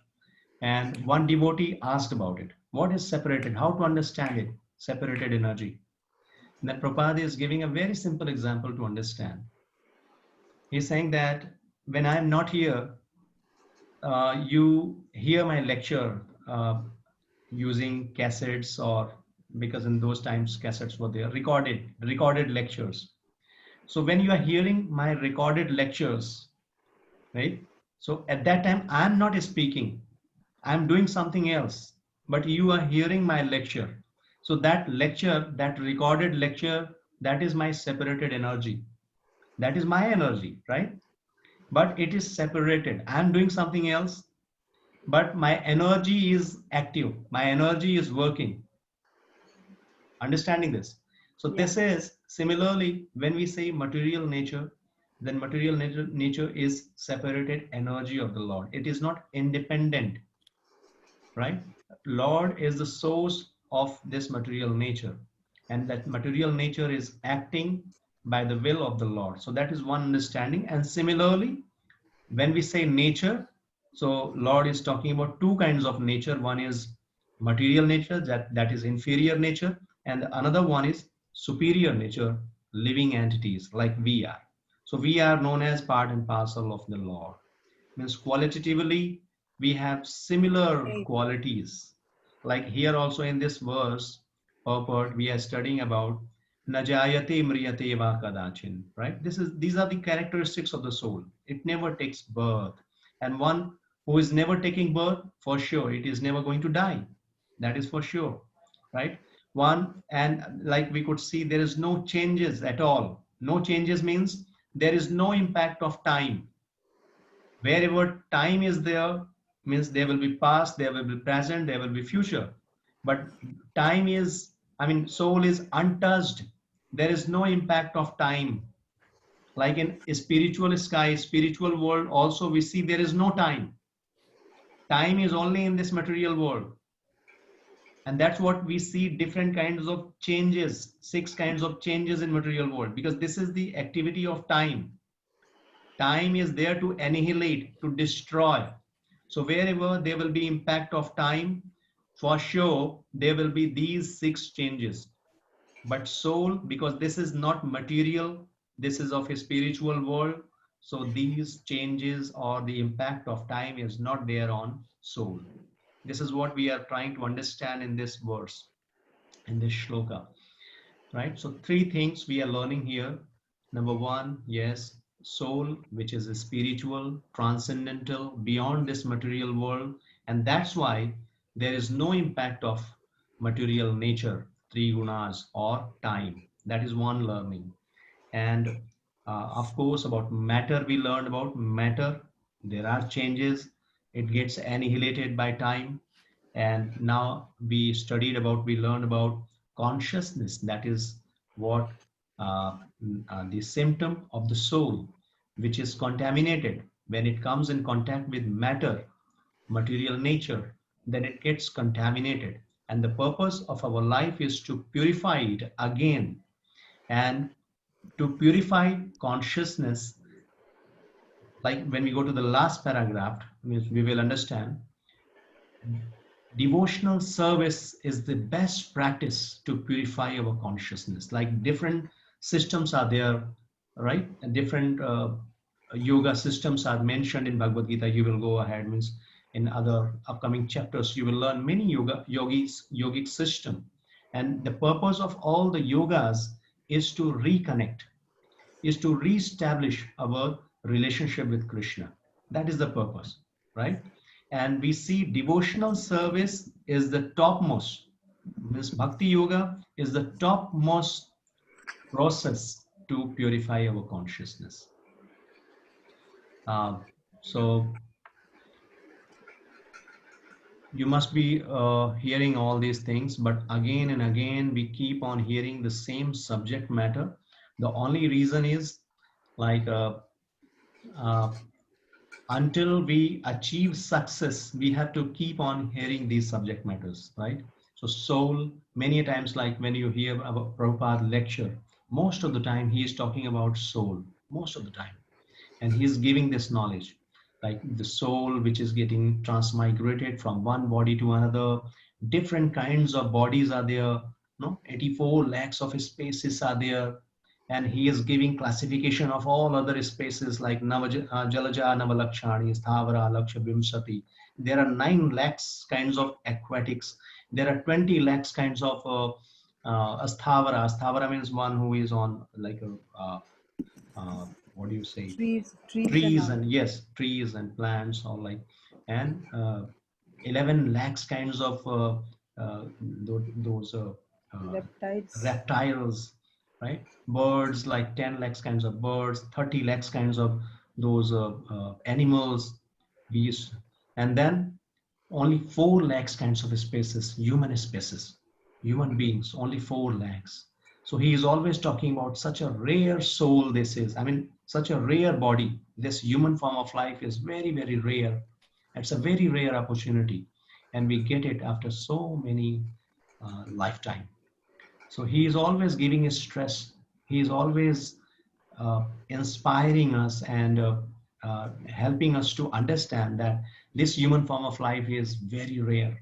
and one devotee asked about it. What is separated? How to understand it? Separated energy. And then Prabhupada is giving a very simple example to understand. He's saying that when I'm not here, you hear my lecture using cassettes, or because in those times cassettes were there, recorded lectures. So when you are hearing my recorded lectures, right? So at that time, I'm not speaking. I'm doing something else, but you are hearing my lecture. So that lecture, that recorded lecture, that is my separated energy. That is my energy, right? But it is separated. I'm doing something else, but my energy is active. My energy is working. Understanding this. So this is similarly when we say material nature, then material nature is separated energy of the Lord. It is not independent, right? Lord is the source of this material nature, and that material nature is acting by the will of the Lord. So that is one understanding. And similarly, when we say nature, so Lord is talking about two kinds of nature. One is material nature, that is inferior nature, and another one is superior nature, living entities like we are. So we are known as part and parcel of the Lord. Means qualitatively, we have similar qualities. Like here also in this verse, purport, we are studying about Najayate Mriyate Va Kadachin, right? These are the characteristics of the soul. It never takes birth. And one who is never taking birth, for sure, it is never going to die. That is for sure, right? One, and like we could see, there is no changes at all. No changes means there is no impact of time. Wherever time is there, means there will be past, there will be present, there will be future. But time is, I mean, soul is untouched. There is no impact of time. Like in spiritual sky, spiritual world, also we see there is no time. Time is only in this material world. And that's what we see, different kinds of changes, 6 kinds of changes in material world, because this is the activity of time. Time is there to annihilate, to destroy. So wherever there will be impact of time, for sure, there will be these 6 changes. But soul, because this is not material, this is of a spiritual world. So these changes or the impact of time is not there on soul. This is what we are trying to understand in this verse, in this shloka, right? So 3 things we are learning here. Number 1, yes, soul, which is a spiritual, transcendental, beyond this material world. And that's why there is no impact of material nature, 3 gunas or time. That is one learning. And of course, about matter, we learned about matter. There are changes. It gets annihilated by time. And now we learned about consciousness. That is what the symptom of the soul, which is contaminated. When it comes in contact with matter, material nature, then it gets contaminated. And the purpose of our life is to purify it again. And to purify consciousness, like when we go to the last paragraph, we will understand, devotional service is the best practice to purify our consciousness. Like different systems are there, right? And different yoga systems are mentioned in Bhagavad Gita. You will go ahead, means in other upcoming chapters, you will learn many yogic system. And the purpose of all the yogas is to reconnect, is to reestablish our relationship with Krishna. That is the purpose, right? And we see devotional service is the topmost. This Bhakti Yoga is the topmost, process to purify our consciousness. So you must be hearing all these things, but again and again we keep on hearing the same subject matter. The only reason is like until we achieve success, we have to keep on hearing these subject matters, right? So soul, many times, like when you hear about Prabhupada lecture, most of the time he is talking about soul, most of the time. And he is giving this knowledge, like the soul which is getting transmigrated from one body to another. Different kinds of bodies are there, no? 84 lakhs of spaces are there. And he is giving classification of all other spaces like Jalaja, Navalakshani, Sthavara, Laksha, Vimsati. There are 9 lakhs kinds of aquatics. There are 20 lakhs kinds of Sthavara. Sthavara means one who is on like a, what do you say? Trees and yes, trees and plants, or like, and 11 lakhs kinds of those reptiles, right? Birds, like 10 lakhs kinds of birds, 30 lakhs kinds of those animals, beasts, and then only 4 lakhs kinds of species, human species, human beings, only 4 lakhs. So he is always talking about such a rare soul this is. I mean, such a rare body. This human form of life is very, very rare. It's a very rare opportunity. And we get it after so many lifetime. So he is always giving us stress. He is always inspiring us and helping us to understand that this human form of life is very rare.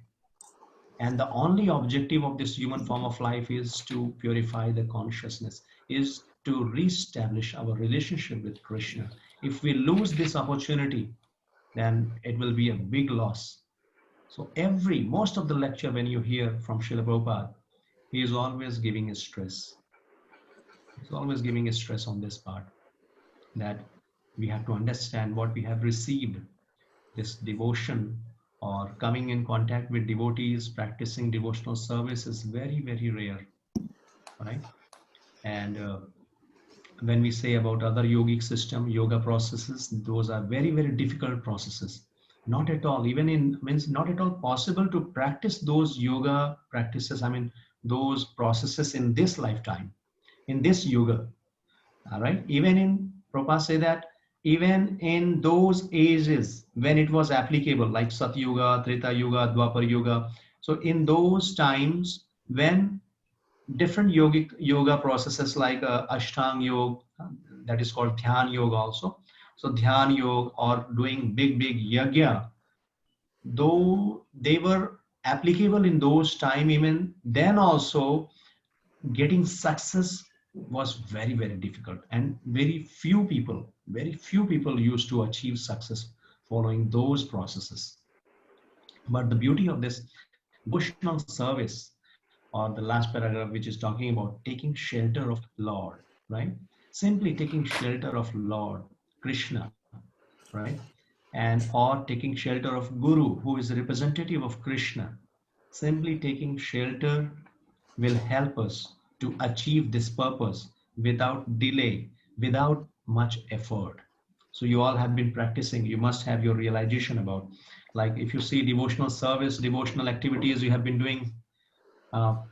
And the only objective of this human form of life is to purify the consciousness, is to reestablish our relationship with Krishna. If we lose this opportunity, then it will be a big loss. So most of the lecture when you hear from Srila Prabhupada, he is always giving a stress. He's always giving a stress on this part, that we have to understand what we have received. This devotion or coming in contact with devotees, practicing devotional service is very, very rare, right? And when we say about other yogic system, yoga processes, those are very, very difficult processes. Not at all, means not at all possible to practice those yoga practices, I mean, those processes in this lifetime, in this yoga, all right? Even in, Prabhupada say that, even in those ages when it was applicable, like Satyuga, Treta Yuga, Dwapar Yuga. So in those times when different yoga processes like Ashtang Yoga, that is called Dhyan Yoga also. So Dhyan Yoga or doing big yajna, though they were applicable in those time, even then also getting success was very, very difficult, and very few people used to achieve success following those processes. But the beauty of this devotional service, or the last paragraph, which is talking about taking shelter of Lord, right? Simply taking shelter of Lord Krishna, right? And or taking shelter of Guru, who is a representative of Krishna. Simply taking shelter will help us to achieve this purpose without delay, without much effort. So you all have been practicing, you must have your realization about, like if you see devotional service, devotional activities you have been doing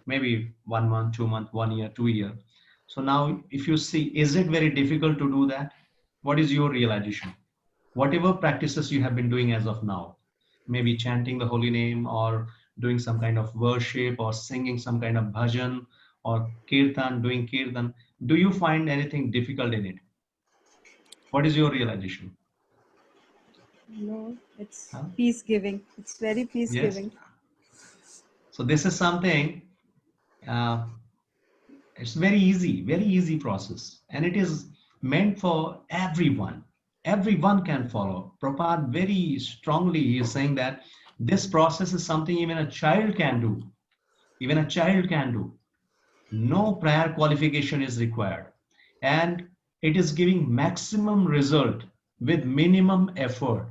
maybe 1 month, 2 months, 1 year, 2 years. So now if you see, is it very difficult to do that? What is your realization? Whatever practices you have been doing as of now, maybe chanting the holy name or doing some kind of worship or singing some kind of bhajan or kirtan, doing kirtan, do you find anything difficult in it? What is your realization?
No, it's peace giving. It's very peace giving.
Yes. So this is something, it's very easy process, and it is meant for everyone. Everyone can follow. Prabhupada very strongly is saying that this process is something even a child can do. Even a child can do. No prior qualification is required. And it is giving maximum result with minimum effort.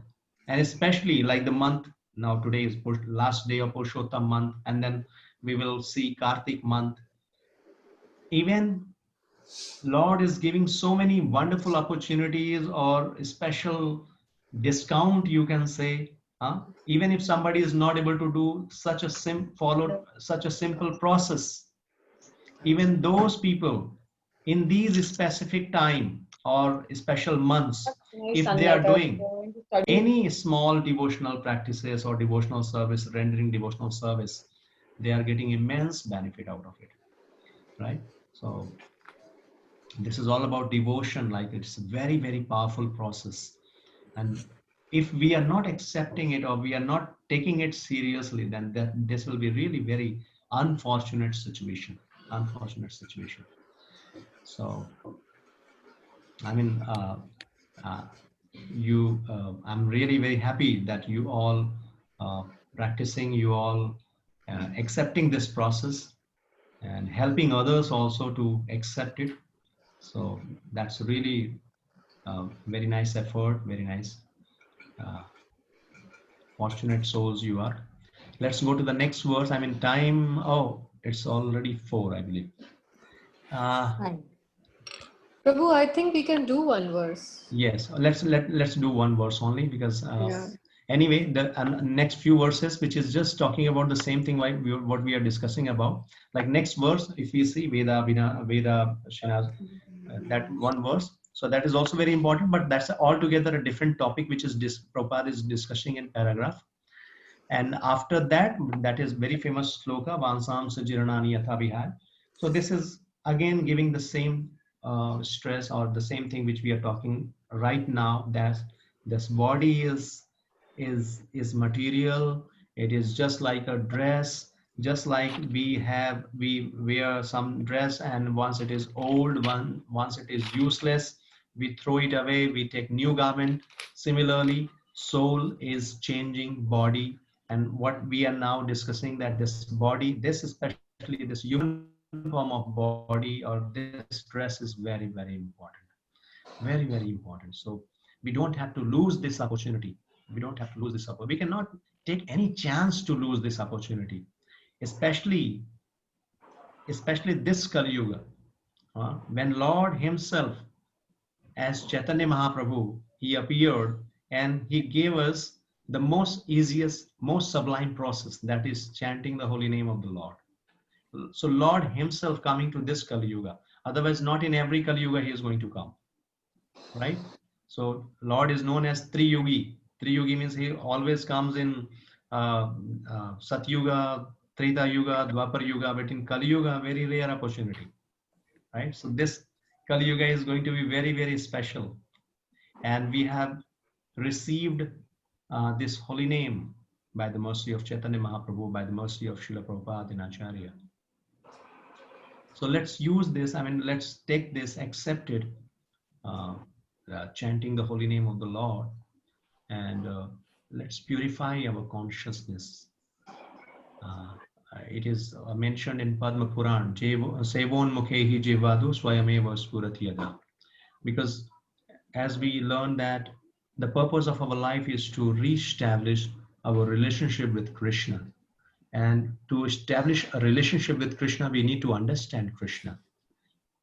And especially like the month, now today is last day of Purushottam month, and then we will see Kartik month. Even Lord is giving so many wonderful opportunities or special discount, you can say. Even if somebody is not able to do such a follow such a simple process, even those people in these specific time or special months, if they are doing any small devotional practices or devotional service, rendering devotional service, they are getting immense benefit out of it, right? So this is all about devotion. Like, it's a very, very powerful process, and if we are not accepting it or we are not taking it seriously, then this will be really very unfortunate situation. So I mean, I'm really very happy that you all practicing, you all accepting this process and helping others also to accept it. So that's really very nice effort, very nice. Fortunate souls you are. Let's go to the next verse. I mean, time, oh, it's already 4, I believe.
Prabhu, I think we can do one verse.
Yes, let's do one verse only, because anyway, the next few verses, which is just talking about the same thing like what we are discussing about. Like next verse, if we see Veda Shinaz, that one verse. So that is also very important, but that's altogether a different topic, which is Prabhupada is discussing in paragraph. And after that, that is very famous sloka, Vansam Sajiranani Yatha Vihar. So this is again giving the same stress or the same thing which we are talking right now, that this body is material. It is just like a dress, just like we wear some dress, and once it is old, once it is useless, we throw it away, we take new garment. Similarly, soul is changing body, and what we are now discussing, that this body, this especially this human form of body or this dress is very, very important, very, very important. So we don't have to lose this opportunity. We don't have to lose this opportunity. We cannot take any chance to lose this opportunity, especially this Kali Yuga, when Lord himself as Chaitanya Mahaprabhu, he appeared and he gave us the most easiest, most sublime process, that is chanting the holy name of the Lord. So Lord himself coming to this Kali Yuga. Otherwise, not in every Kali Yuga he is going to come, right? So Lord is known as Triyugi. Triyugi means he always comes in Satyuga, Treta Yuga, Dwapar Yuga, but in Kali Yuga, very rare opportunity, right? So this Kali Yuga is going to be very, very special. And we have received this holy name by the mercy of Chaitanya Mahaprabhu, by the mercy of Srila Prabhupada and Acharya. So let's use this, I mean, let's take this accepted chanting the holy name of the Lord, and let's purify our consciousness. It is mentioned in Padma Puran, Sevon Mukhehi Jevadu Swayameva Spurati Yada. Because as we learn that the purpose of our life is to re-establish our relationship with Krishna. And to establish a relationship with Krishna, we need to understand Krishna,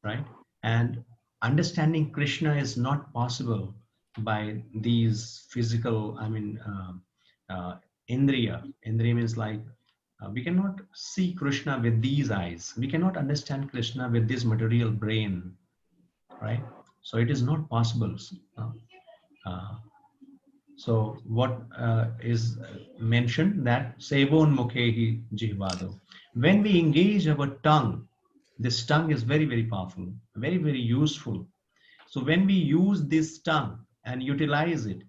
right? And understanding Krishna is not possible by these physical, I mean, Indriya. Indriya means like, we cannot see Krishna with these eyes. We cannot understand Krishna with this material brain, right? So it is not possible. So what is mentioned, that Sevon Mukhehi Jihvado. When we engage our tongue, this tongue is very, very powerful, very, very useful. So when we use this tongue and utilize it,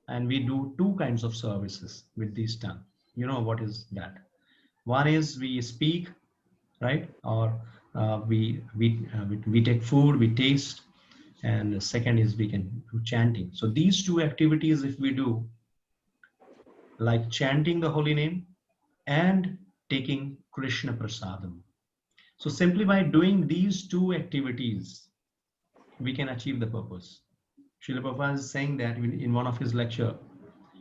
and we do two kinds of services with this tongue, you know what is that? One is we speak, right? Or we take food, we taste. And the second is we can do chanting. So these two activities, if we do, like chanting the holy name and taking Krishna Prasadam. So simply by doing these two activities, we can achieve the purpose. Srila Prabhupada is saying that in one of his lecture.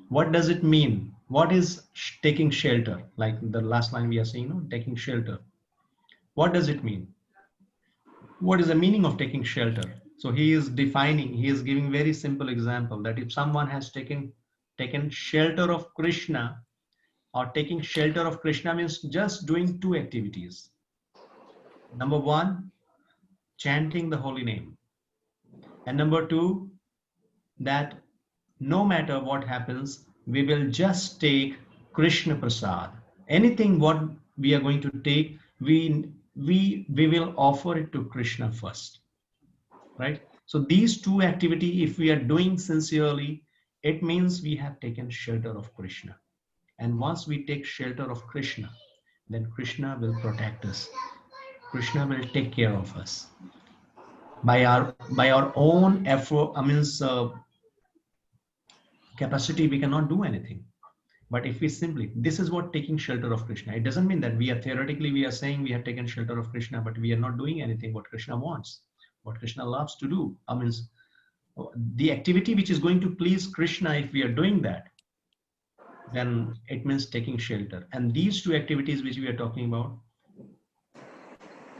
What does it mean? What is taking shelter? Like the last line we are saying, no? Taking shelter. What does it mean? what is the meaning of taking shelter? So he is defining, he is giving very simple example that if someone has taken shelter of Krishna, or taking shelter of Krishna means just doing two activities. Number one, chanting the holy name. And number two, that no matter what happens, we will just take Krishna Prasad. Anything what we are going to take, we will offer it to Krishna first, right? So these two activity, if we are doing sincerely, it means we have taken shelter of Krishna. And once we take shelter of Krishna, then Krishna will protect us. Krishna will take care of us. By our own effort, capacity, we cannot do anything. But if we simply, this is what taking shelter of Krishna. It doesn't mean that we are theoretically, we are saying we have taken shelter of Krishna, but we are not doing anything what Krishna wants, what Krishna loves to do. The activity which is going to please Krishna, if we are doing that, then it means taking shelter. And these two activities which we are talking about,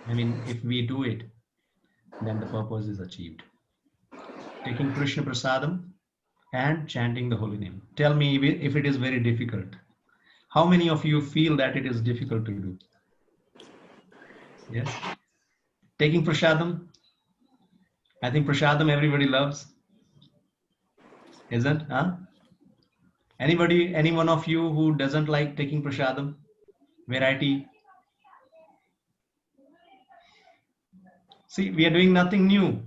if we do it, then the purpose is achieved. Taking Krishna Prasadam and chanting the holy name. Tell me if it is very difficult. How many of you feel that it is difficult to do? Yes. Taking Prasadam. I think Prasadam everybody loves. Isn't? Huh? Any one of you who doesn't like taking Prasadam? Variety. See, we are doing nothing new.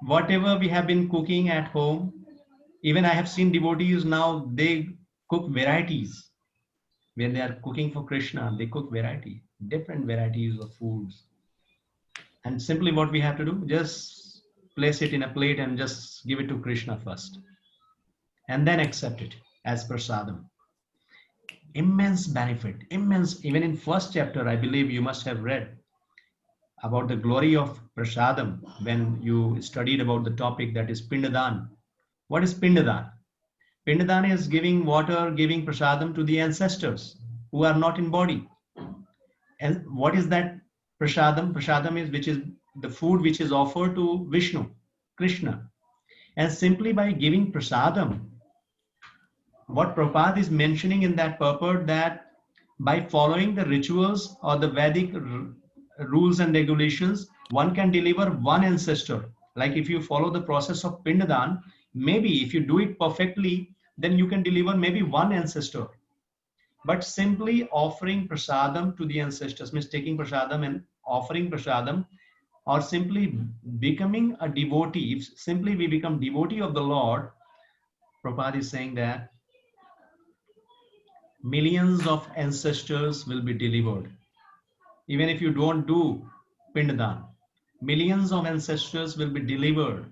Whatever we have been cooking at home, even I have seen devotees now, they cook varieties. When they are cooking for Krishna, they cook different varieties of foods. And simply what we have to do, just place it in a plate and just give it to Krishna first. And then accept it as prasadam. Immense benefit, immense. Even in first chapter, I believe you must have read about the glory of prasadam when you studied about the topic that is Pindadan. What is Pindadan? Pindadan is giving water, giving prasadam to the ancestors who are not in body. And what is that prasadam? Prasadam is the food which is offered to Vishnu, Krishna. And simply by giving prasadam, what Prabhupada is mentioning in that purport, that by following the rituals or the Vedic rules and regulations, one can deliver one ancestor. Like if you follow the process of Pindadan, maybe if you do it perfectly, then you can deliver maybe one ancestor. But simply offering prasadam to the ancestors, means taking prasadam and offering prasadam, or simply becoming a devotee, if simply we become devotee of the Lord, Prabhupada is saying that millions of ancestors will be delivered. Even if you don't do Pindadan, millions of ancestors will be delivered.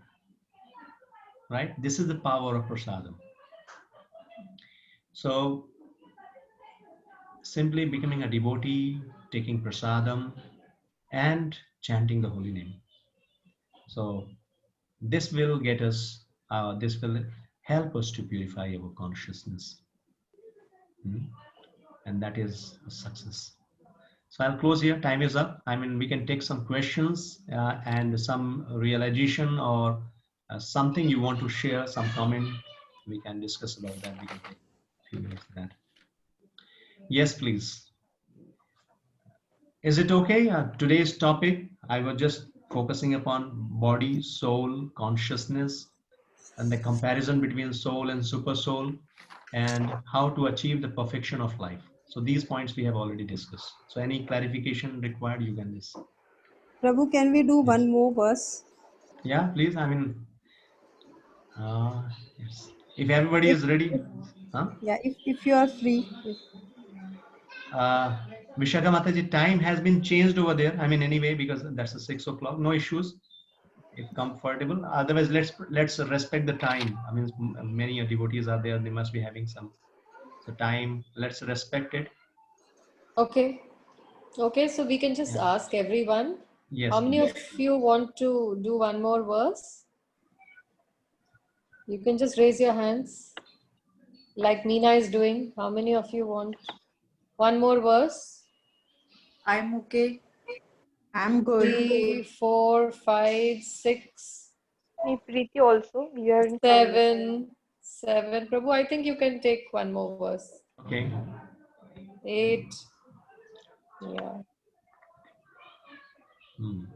Right? This is the power of prasadam. So, simply becoming a devotee, taking prasadam, and chanting the holy name. So, this will get us, this will help us to purify our consciousness. And that is a success. So I'll close here. Time is up. We can take some questions and some realization or something you want to share, some comment. We can discuss about that. We can take a few minutes for that. Yes, please. Is it okay? Today's topic, I was just focusing upon body, soul, consciousness, and the comparison between soul and super soul, and how to achieve the perfection of life. So these points we have already discussed. So any clarification required, you can listen.
Prabhu, can we do one more verse?
Yeah, please. Yes. If everybody is ready. Huh?
Yeah, if you are free.
Vishaka Mataji, time has been changed over there. Anyway, because that's a 6 o'clock. No issues. If comfortable. Otherwise, let's respect the time. Many devotees are there. They must be having some time. Let's respect it.
Okay. Okay, so we can just ask everyone.
Yes.
How many of you want to do one more verse? You can just raise your hands like Meena is doing. How many of you want one more verse?
I'm okay.
I'm good.
3, 4, 5, 6,
Me, Preeti also. We are in
7, 7. Prabhu, I think you can take one more verse.
Okay.
8. Yeah.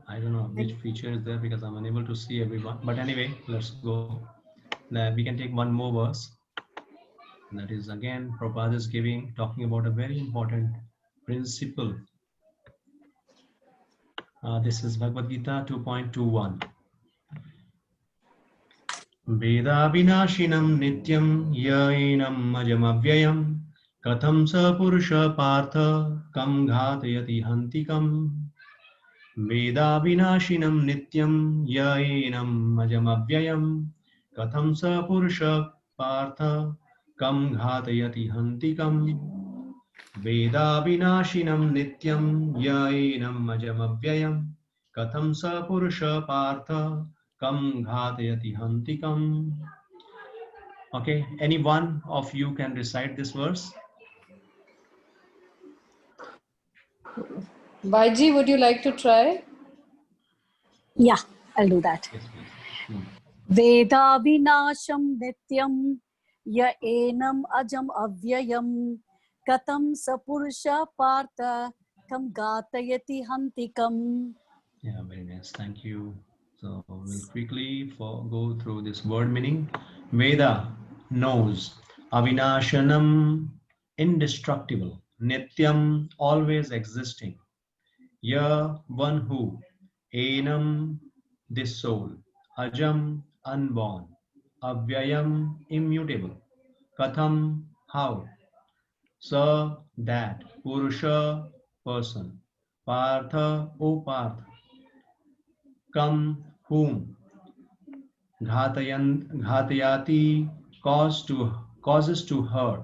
I don't know which feature is there because I'm unable to see everyone. But anyway, let's go. Now we can take one more verse. That is again, Prabhupada is talking about a very important principle. This is Bhagavad Gita 2.21. Veda vinashinam nityam yainam ajamavyayam katham sa purusha partha kam ghatayati hantikam. Veda vinashinam nityam yainam ajamavyayam katham sa purusha partha kam ghatayati hantikam. Veda vinashinam nityam yainam ajamavyayam katham sa purusha partha kam ghatayati hantikam. Okay, any one of you can recite this verse?
YG, would you like to try?
Yeah, I'll do that.
Yes, please.
Veda vinasham nityam ya enam ajam avyayam katam sapurusha partha kam gatayati hantikam.
Yeah, very nice. Thank you. So we'll quickly go through this word meaning. Veda knows, avinashanam indestructible, nityam always existing, ya one who, enam this soul, ajam unborn, avyayam immutable, katham how, sa that, purusha person, partha o partha, kam whom, ghatayati causes to hurt,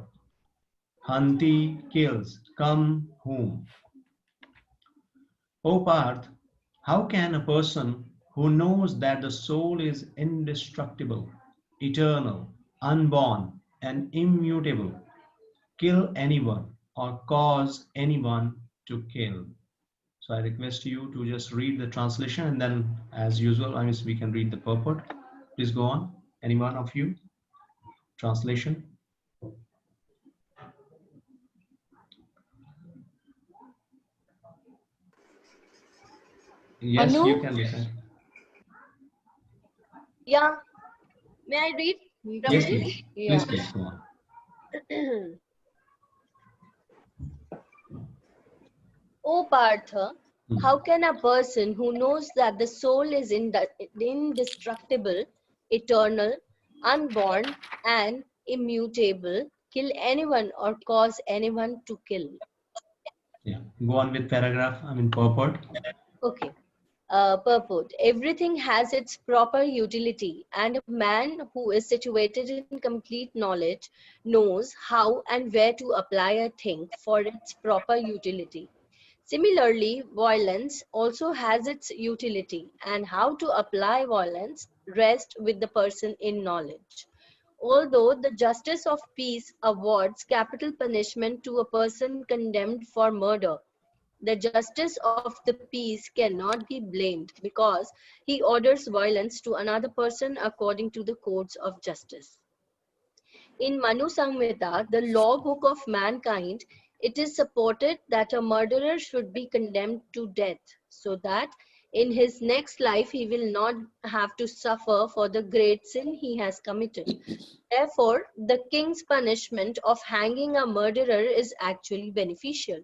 hanti kills, kam whom. O Parth, how can a person who knows that the soul is indestructible, eternal, unborn, and immutable kill anyone or cause anyone to kill? So I request you to just read the translation, and then as usual, we can read the purport. Please go on. Any one of you? Translation. Yes,
Anu?
you can listen.
Yeah. May I read?
Yes, please.
Yeah.
Please go on.
O Partha, how can a person who knows that the soul is indestructible, eternal, unborn, and immutable kill anyone or cause anyone to kill?
Yeah. Go on with paragraph. Purport.
Okay. Purport. Everything has its proper utility, and a man who is situated in complete knowledge knows how and where to apply a thing for its proper utility. Similarly, violence also has its utility, and how to apply violence rests with the person in knowledge. Although the justice of peace awards capital punishment to a person condemned for murder, the justice of the peace cannot be blamed because he orders violence to another person according to the codes of justice. In Manu Samhita, the law book of mankind, it is supported that a murderer should be condemned to death so that in his next life he will not have to suffer for the great sin he has committed. Therefore, the king's punishment of hanging a murderer is actually beneficial.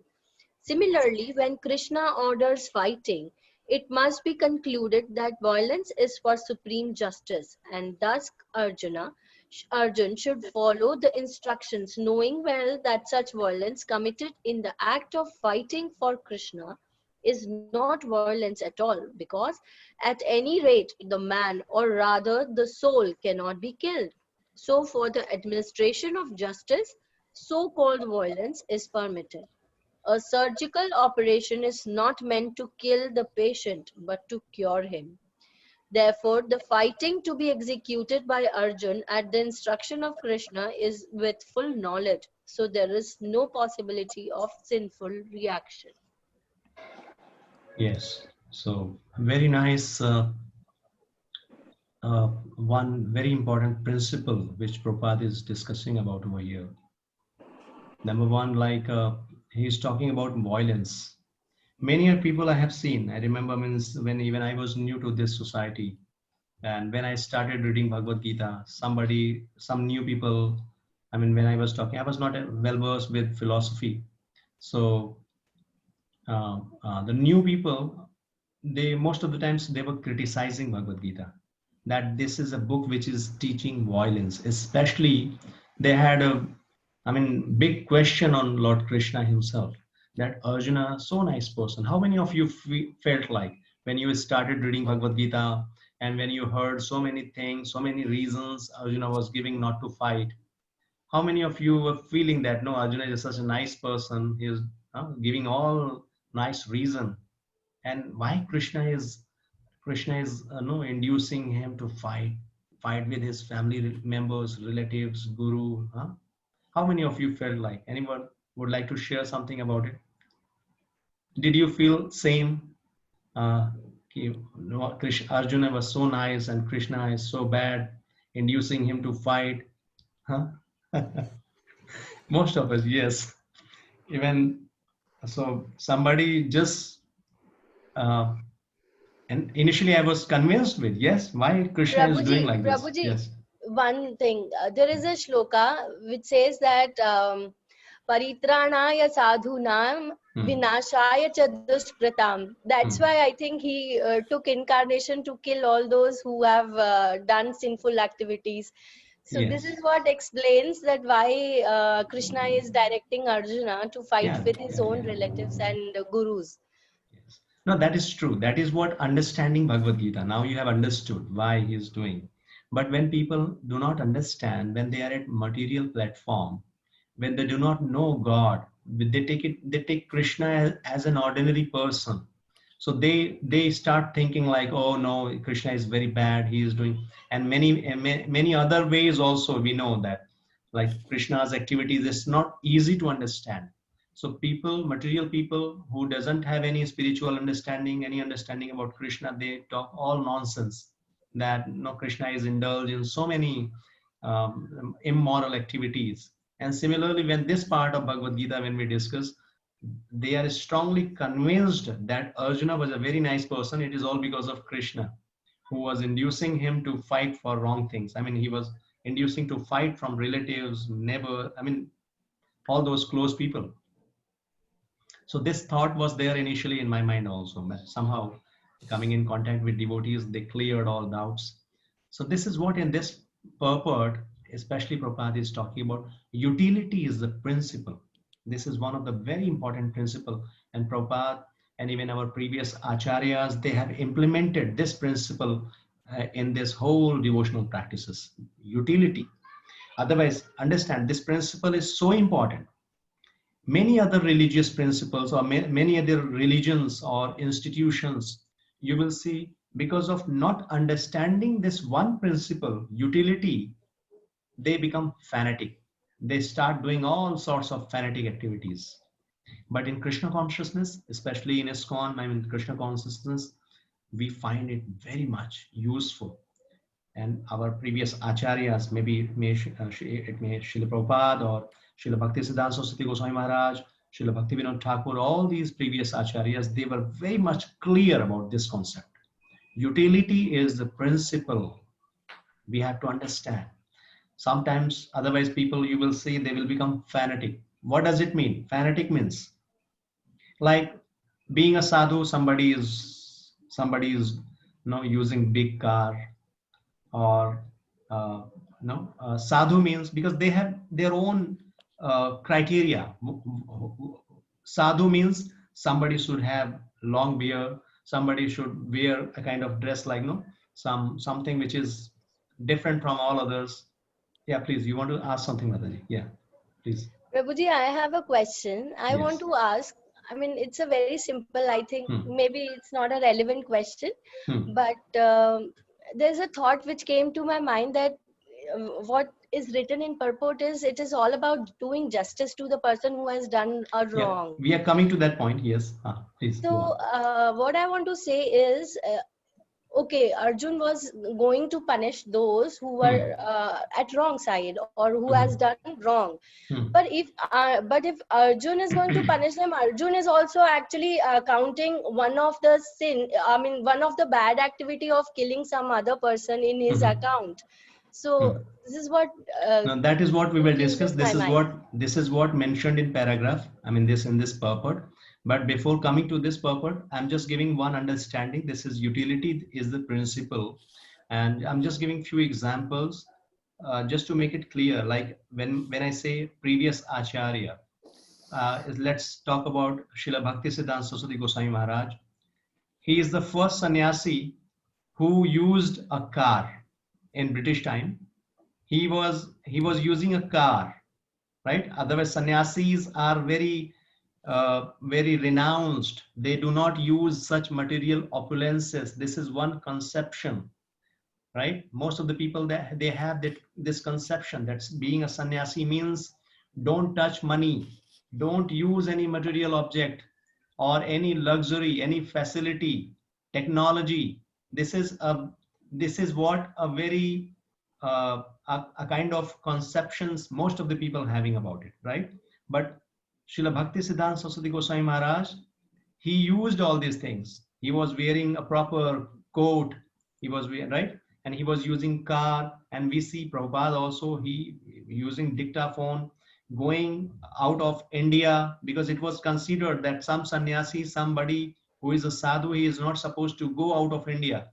Similarly, when Krishna orders fighting, it must be concluded that violence is for supreme justice, and thus Arjun should follow the instructions, knowing well that such violence committed in the act of fighting for Krishna is not violence at all, because at any rate the man, or rather the soul, cannot be killed. So for the administration of justice, so-called violence is permitted. A surgical operation is not meant to kill the patient, but to cure him. Therefore, the fighting to be executed by Arjun at the instruction of Krishna is with full knowledge, so there is no possibility of sinful reaction.
Yes, So very nice. One very important principle which Prabhupada is discussing about over here. Number one, like he's talking about violence. Many people I have seen. I remember when even I was new to this society, and when I started reading Bhagavad Gita, some new people. I mean, when I was talking, I was not well versed with philosophy. So the new people, they most of the times they were criticizing Bhagavad Gita, that this is a book which is teaching violence. Especially, they had a, I mean, big question on Lord Krishna himself. That Arjuna, so nice person. How many of you felt like when you started reading Bhagavad Gita and when you heard so many things, so many reasons Arjuna was giving not to fight? How many of you were feeling that no, Arjuna is such a nice person, he is giving all nice reason, and why Krishna is no inducing him to fight with his family members, relatives, guru, huh? How many of you felt like? Anyone would like to share something about it? Did you feel same? No, Arjuna was so nice and Krishna is so bad, inducing him to fight, huh? Most of us, yes. Even so, somebody just and initially I was convinced with, yes, why Krishna is doing like this.
Prabhuji,
Yes.
one thing, there is a shloka which says that Paritranaya sadhunam vinashaya cha dushkratam. That's why I think he took incarnation to kill all those who have done sinful activities. So this is what explains that why Krishna is directing Arjuna to fight with his own relatives and gurus.
No, that is true. That is what understanding Bhagavad Gita. Now you have understood why he is doing. But when people do not understand, when they are at material platform, when they do not know God, they take Krishna as an ordinary person. So they start thinking like, oh no, Krishna is very bad. He is doing, and many other ways also we know that, like Krishna's activities is not easy to understand. So material people who doesn't have any spiritual understanding, any understanding about Krishna, they talk all nonsense that no, Krishna is indulged in so many immoral activities. And similarly, when this part of Bhagavad Gita, when we discuss, they are strongly convinced that Arjuna was a very nice person. It is all because of Krishna, who was inducing him to fight for wrong things. I mean, he was inducing to fight from relatives, neighbor, I mean, all those close people. So this thought was there initially in my mind also, but somehow coming in contact with devotees, they cleared all doubts. So this is what in this purport, especially Prabhupada is talking about, utility is the principle. This is one of the very important principle, and Prabhupada and even our previous acharyas, they have implemented this principle in this whole devotional practices, utility. Otherwise, understand this principle is so important. Many other religious principles or many other religions or institutions, you will see, because of not understanding this one principle, utility, they become fanatic. They start doing all sorts of fanatic activities. But in Krishna consciousness, especially in ISKCON, I mean Krishna consciousness, we find it very much useful. And our previous acharyas, maybe it may Srila Prabhupada or Srila Bhaktisiddhanta Saraswati Goswami Maharaj, Srila Bhaktivinoda Thakur, all these previous acharyas, they were very much clear about this concept. Utility is the principle we have to understand. Sometimes, otherwise people, you will see, they will become fanatic. What does it mean? Fanatic means like being a sadhu, somebody is using big car, or sadhu means because they have their own criteria. Sadhu means somebody should have long beard, somebody should wear a kind of dress like something which is different from all others. Yeah, please, you want to ask something, Mataji? Yeah, please.
Prabhuji, I have a question. I want to ask, I mean, it's a very simple, I think, maybe it's not a relevant question, but there's a thought which came to my mind that what is written in purport is it is all about doing justice to the person who has done a
Yeah,
wrong.
we are coming to that point. Yes, please go
So
on.
what I want to say is, okay, Arjun was going to punish those who were at wrong side or who has done wrong. But if Arjun is going to punish them, Arjun is also actually counting one of the one of the bad activity of killing some other person in his account. So this is what
Now that is what we will discuss.
confuses my mind.
This is what mentioned in paragraph. I mean this in this purport. But before coming to this purport, I'm just giving one understanding. This is utility is the principle, and I'm just giving few examples just to make it clear. Like when I say previous acharya, let's talk about Srila Bhaktisiddhanta Saraswati Goswami Maharaj. He is the first sannyasi who used a car in British time. He was using a car, right? Otherwise sannyasis are very very renounced. They do not use such material opulences. This is one conception, right? Most of the people that they have this conception that being a sannyasi means don't touch money, don't use any material object or any luxury, any facility, technology. This is what a very a kind of conceptions most of the people having about it, right? But Srila Bhaktisiddhanta Saraswati Goswami Maharaj, he used all these things. He was wearing a proper coat. He was right, and he was using car. And we see Prabhupada also he using dictaphone, going out of India, because it was considered that some sannyasi, somebody who is a sadhu, he is not supposed to go out of India,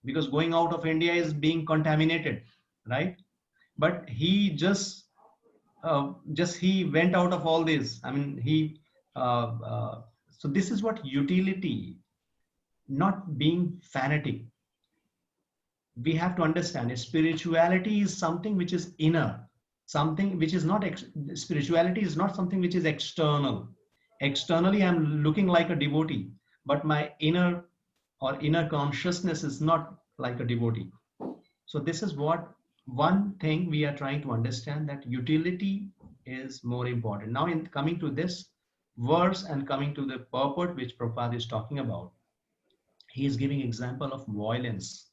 because going out of India is being contaminated, right? But he just he went out of all this. I mean, so this is what utility, not being fanatic. We have to understand spirituality is something which is inner, something which is not, spirituality is not something which is external. Externally, I'm looking like a devotee, but my inner consciousness is not like a devotee. So this is what one thing we are trying to understand, that utility is more important. Now in coming to this verse and coming to the purport which Prabhupada is talking about, he is giving example of violence.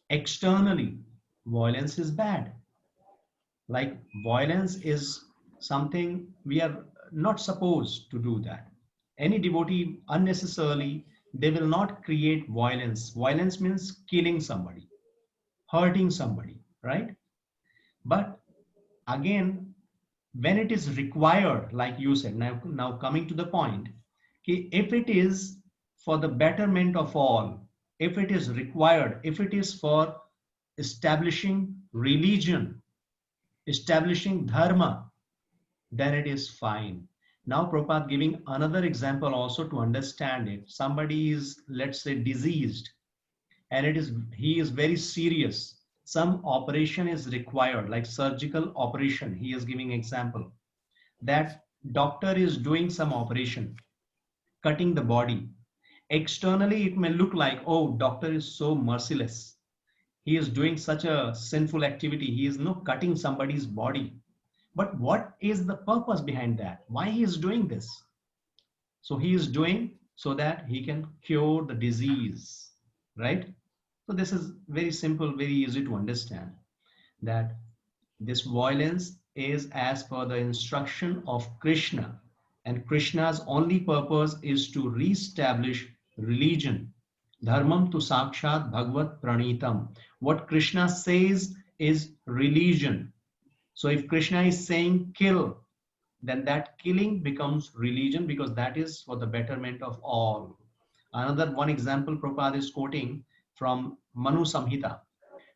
Externally, violence is bad. Like violence is something we are not supposed to do that. Any devotee unnecessarily, they will not create violence. Violence means killing somebody, hurting somebody, right? But again, when it is required, like you said, now coming to the point, if it is for the betterment of all, if it is required, if it is for establishing religion, establishing dharma, then it is fine. Now Prabhupada giving another example also to understand it. Somebody is, let's say, diseased, and he is very serious. Some operation is required, like surgical operation. He is giving example that doctor is doing some operation, cutting the body. Externally, it may look like, oh, doctor is so merciless. He is doing such a sinful activity. He is not cutting somebody's body. But what is the purpose behind that? Why he is doing this? So he is doing so that he can cure the disease, right? So this is very simple, very easy to understand, that this violence is as per the instruction of Krishna, and Krishna's only purpose is to re-establish religion. Dharmam tu sakshat bhagavad pranitam. What Krishna says is religion. So if Krishna is saying kill, then that killing becomes religion, because that is for the betterment of all. Another one example Prabhupada is quoting from Manu Samhita.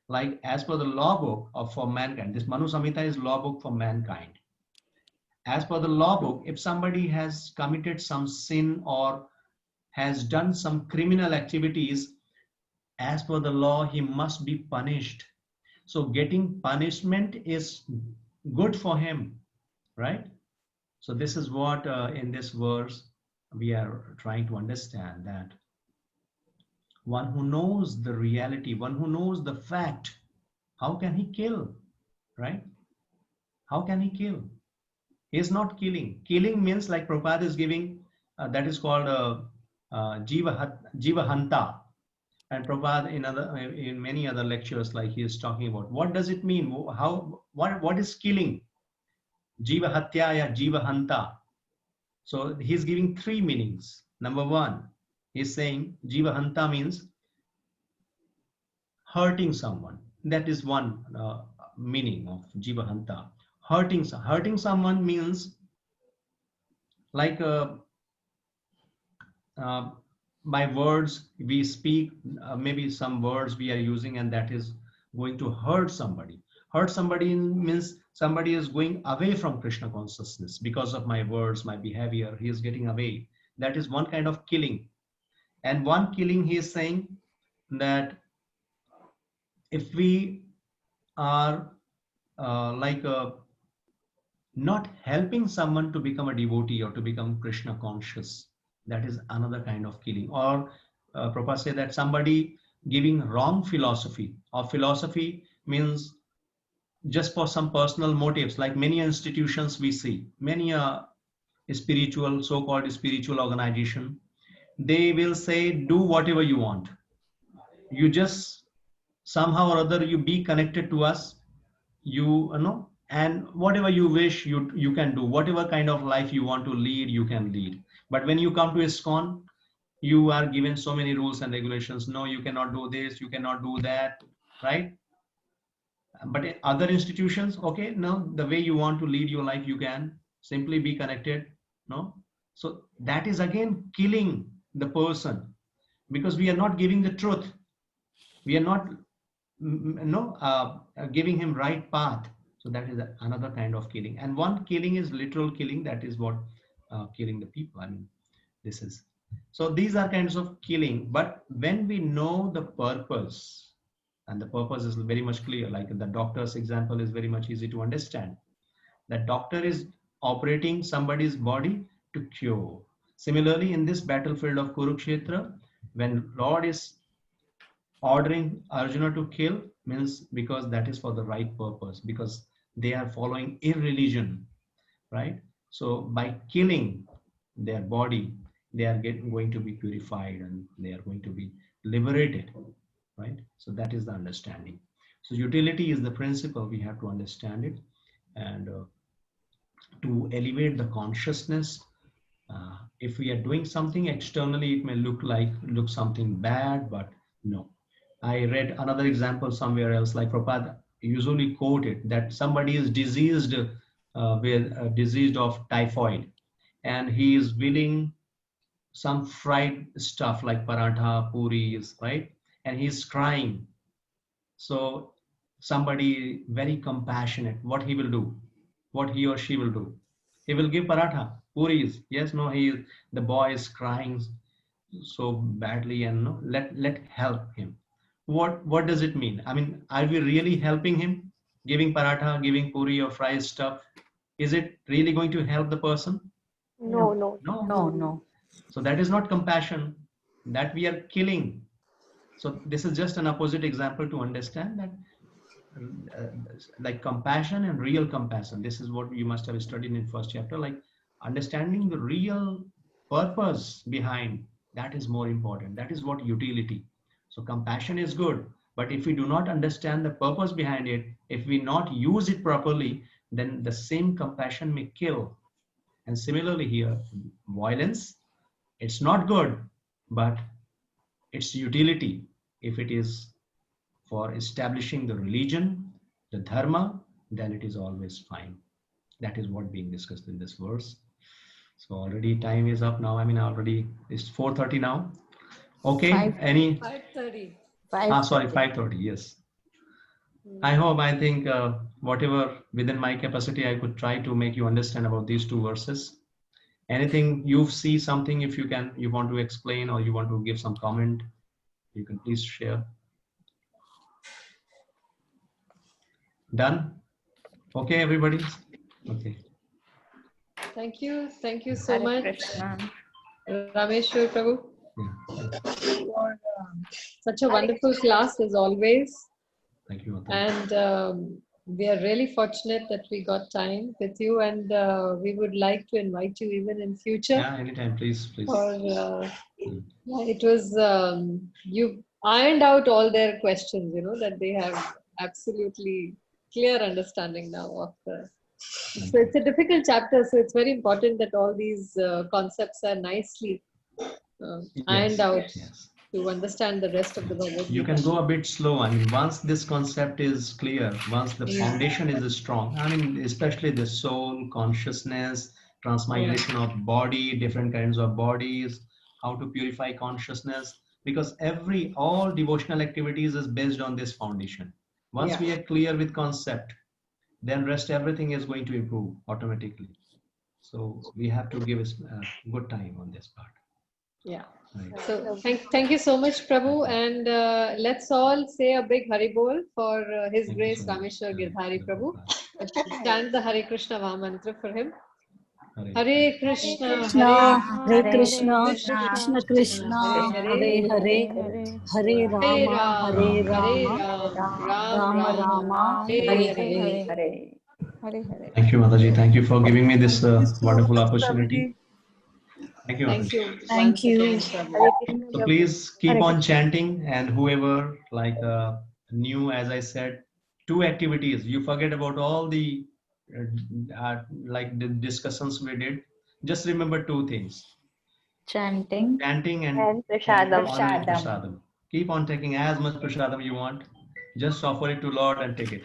Like as per the law book for mankind, this Manu Samhita is law book for mankind. As per the law book, if somebody has committed some sin or has done some criminal activities, as per the law, he must be punished. So getting punishment is good for him, right? So this is what in this verse we are trying to understand, that one who knows the reality, one who knows the fact, how can he kill? right? How can he kill? He is not killing. Killing means, like Prabhupada is giving, that is called Jiva Hanta. And Prabhupada in many other lectures, like he is talking about, what does it mean? What is killing? Jiva Hatya ya Jiva Hanta. So he's giving three meanings. Number one, he's saying Jiva Hanta means hurting someone. That is one meaning of Jiva Hanta. Hurting someone means like by words we speak, maybe some words we are using, and that is going to hurt somebody. Hurt somebody means somebody is going away from Krishna consciousness because of my words, my behavior. He is getting away. That is one kind of killing. And one killing, he is saying that if we are not helping someone to become a devotee or to become Krishna conscious, that is another kind of killing. Or Prabhupada said that somebody giving wrong philosophy, or philosophy means just for some personal motives, like many institutions we see, many spiritual, so-called spiritual organization, they will say, do whatever you want. You just somehow or other, you be connected to us, you know, and whatever you wish, you can do. Whatever kind of life you want to lead, you can lead. But when you come to ISKCON, you are given so many rules and regulations. No, you cannot do this, you cannot do that, right? But in other institutions, okay, no, the way you want to lead your life, you can simply be connected, no? So that is again killing the person, because we are not giving the truth. We are not giving him right path. So that is another kind of killing. And one killing is literal killing. That is what killing the people. I mean, this is. So these are kinds of killing. But when we know the purpose, and the purpose is very much clear, like the doctor's example is very much easy to understand. The doctor is operating somebody's body to cure. Similarly, in this battlefield of Kurukshetra, when Lord is ordering Arjuna to kill, means because that is for the right purpose, because they are following irreligion, right? So by killing their body, they are going to be purified and they are going to be liberated, right? So that is the understanding. So utility is the principle, we have to understand it. And to elevate the consciousness, if we are doing something externally, it may look something bad, but no. I read another example somewhere else, like Prabhupada usually quoted that somebody is diseased diseased of typhoid, and he is willing some fried stuff like paratha, puris, right? And he's crying. So somebody very compassionate, what he will do, what he or she will do, he will give paratha, puris. Yes, no, the boy is crying so badly, and no, let help him. What does it mean? I mean, are we really helping him? Giving paratha, giving puri or fried stuff, is it really going to help the person?
No.
So that is not compassion, that we are killing. So this is just an opposite example to understand that like compassion and real compassion. This is what you must have studied in first chapter, like understanding the real purpose behind, that is more important. That is what utility. So compassion is good, but if we do not understand the purpose behind it, if we not use it properly, then the same compassion may kill. And similarly here, violence, it's not good, but its utility, if it is for establishing the religion, the dharma, then it is always fine. That is what being discussed in this verse. So already time is up now. I mean, already it's 4:30 now. Okay,
5:30.
Sorry, 5:30, yes. I hope, I think whatever within my capacity, I could try to make you understand about these two verses. Anything you see something, if you want to explain or you want to give some comment, you can please share. Done? Okay, everybody? Okay.
Thank you so much, Rameshwar Prabhu, for such a wonderful class as always.
Thank you.
And We are really fortunate that we got time with you, and we would like to invite you even in future.
Yeah, anytime, please, please.
Or it was you ironed out all their questions. You know that they have absolutely clear understanding now of the. So it's a difficult chapter, so it's very important that all these concepts are nicely ironed out to understand the rest of the Bhagavad Gita.
You can go a bit slow. I mean, once this concept is clear, once the foundation is strong, I mean, especially the soul, consciousness, transmigration of body, different kinds of bodies, how to purify consciousness, because all devotional activities is based on this foundation. Once we are clear with concept, then rest everything is going to improve automatically. So we have to give us good time on this part.
Yeah.
Right.
So thank you so much, Prabhu, and let's all say a big Hari Bol for His Grace Rameshwar Girdhari Prabhu. Stand the Hare Krishna Mahamantra for him. Hare Krishna,
Hare Krishna, Krishna Krishna, Hare Hare, Hare Rama, Hare Rama, Rama Rama, Hare Hare.
Thank you, Mataji. Thank you for giving me this wonderful opportunity. Thank you, Mataji.
Thank you.
So please keep on chanting, and whoever new, as I said, 2 activities. You forget about all the the discussions we did. Just remember 2 things:
Chanting
and prasadam. Keep on taking as much prasadam you want. Just offer it to Lord and take it,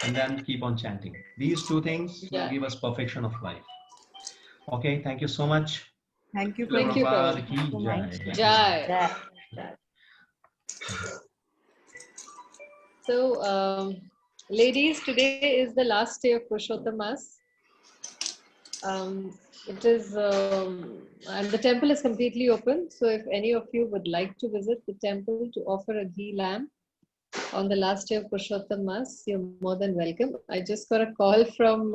and then keep on chanting. These 2 things will give us perfection of life. Okay, thank you so much.
Thank you.
Thank you,
Prabhu.
Jai. So, ladies, today is the last day of Purushottam Mass. It is, and the temple is completely open. So, if any of you would like to visit the temple to offer a ghee lamp on the last day of Purushottam Mass, you're more than welcome. I just got a call from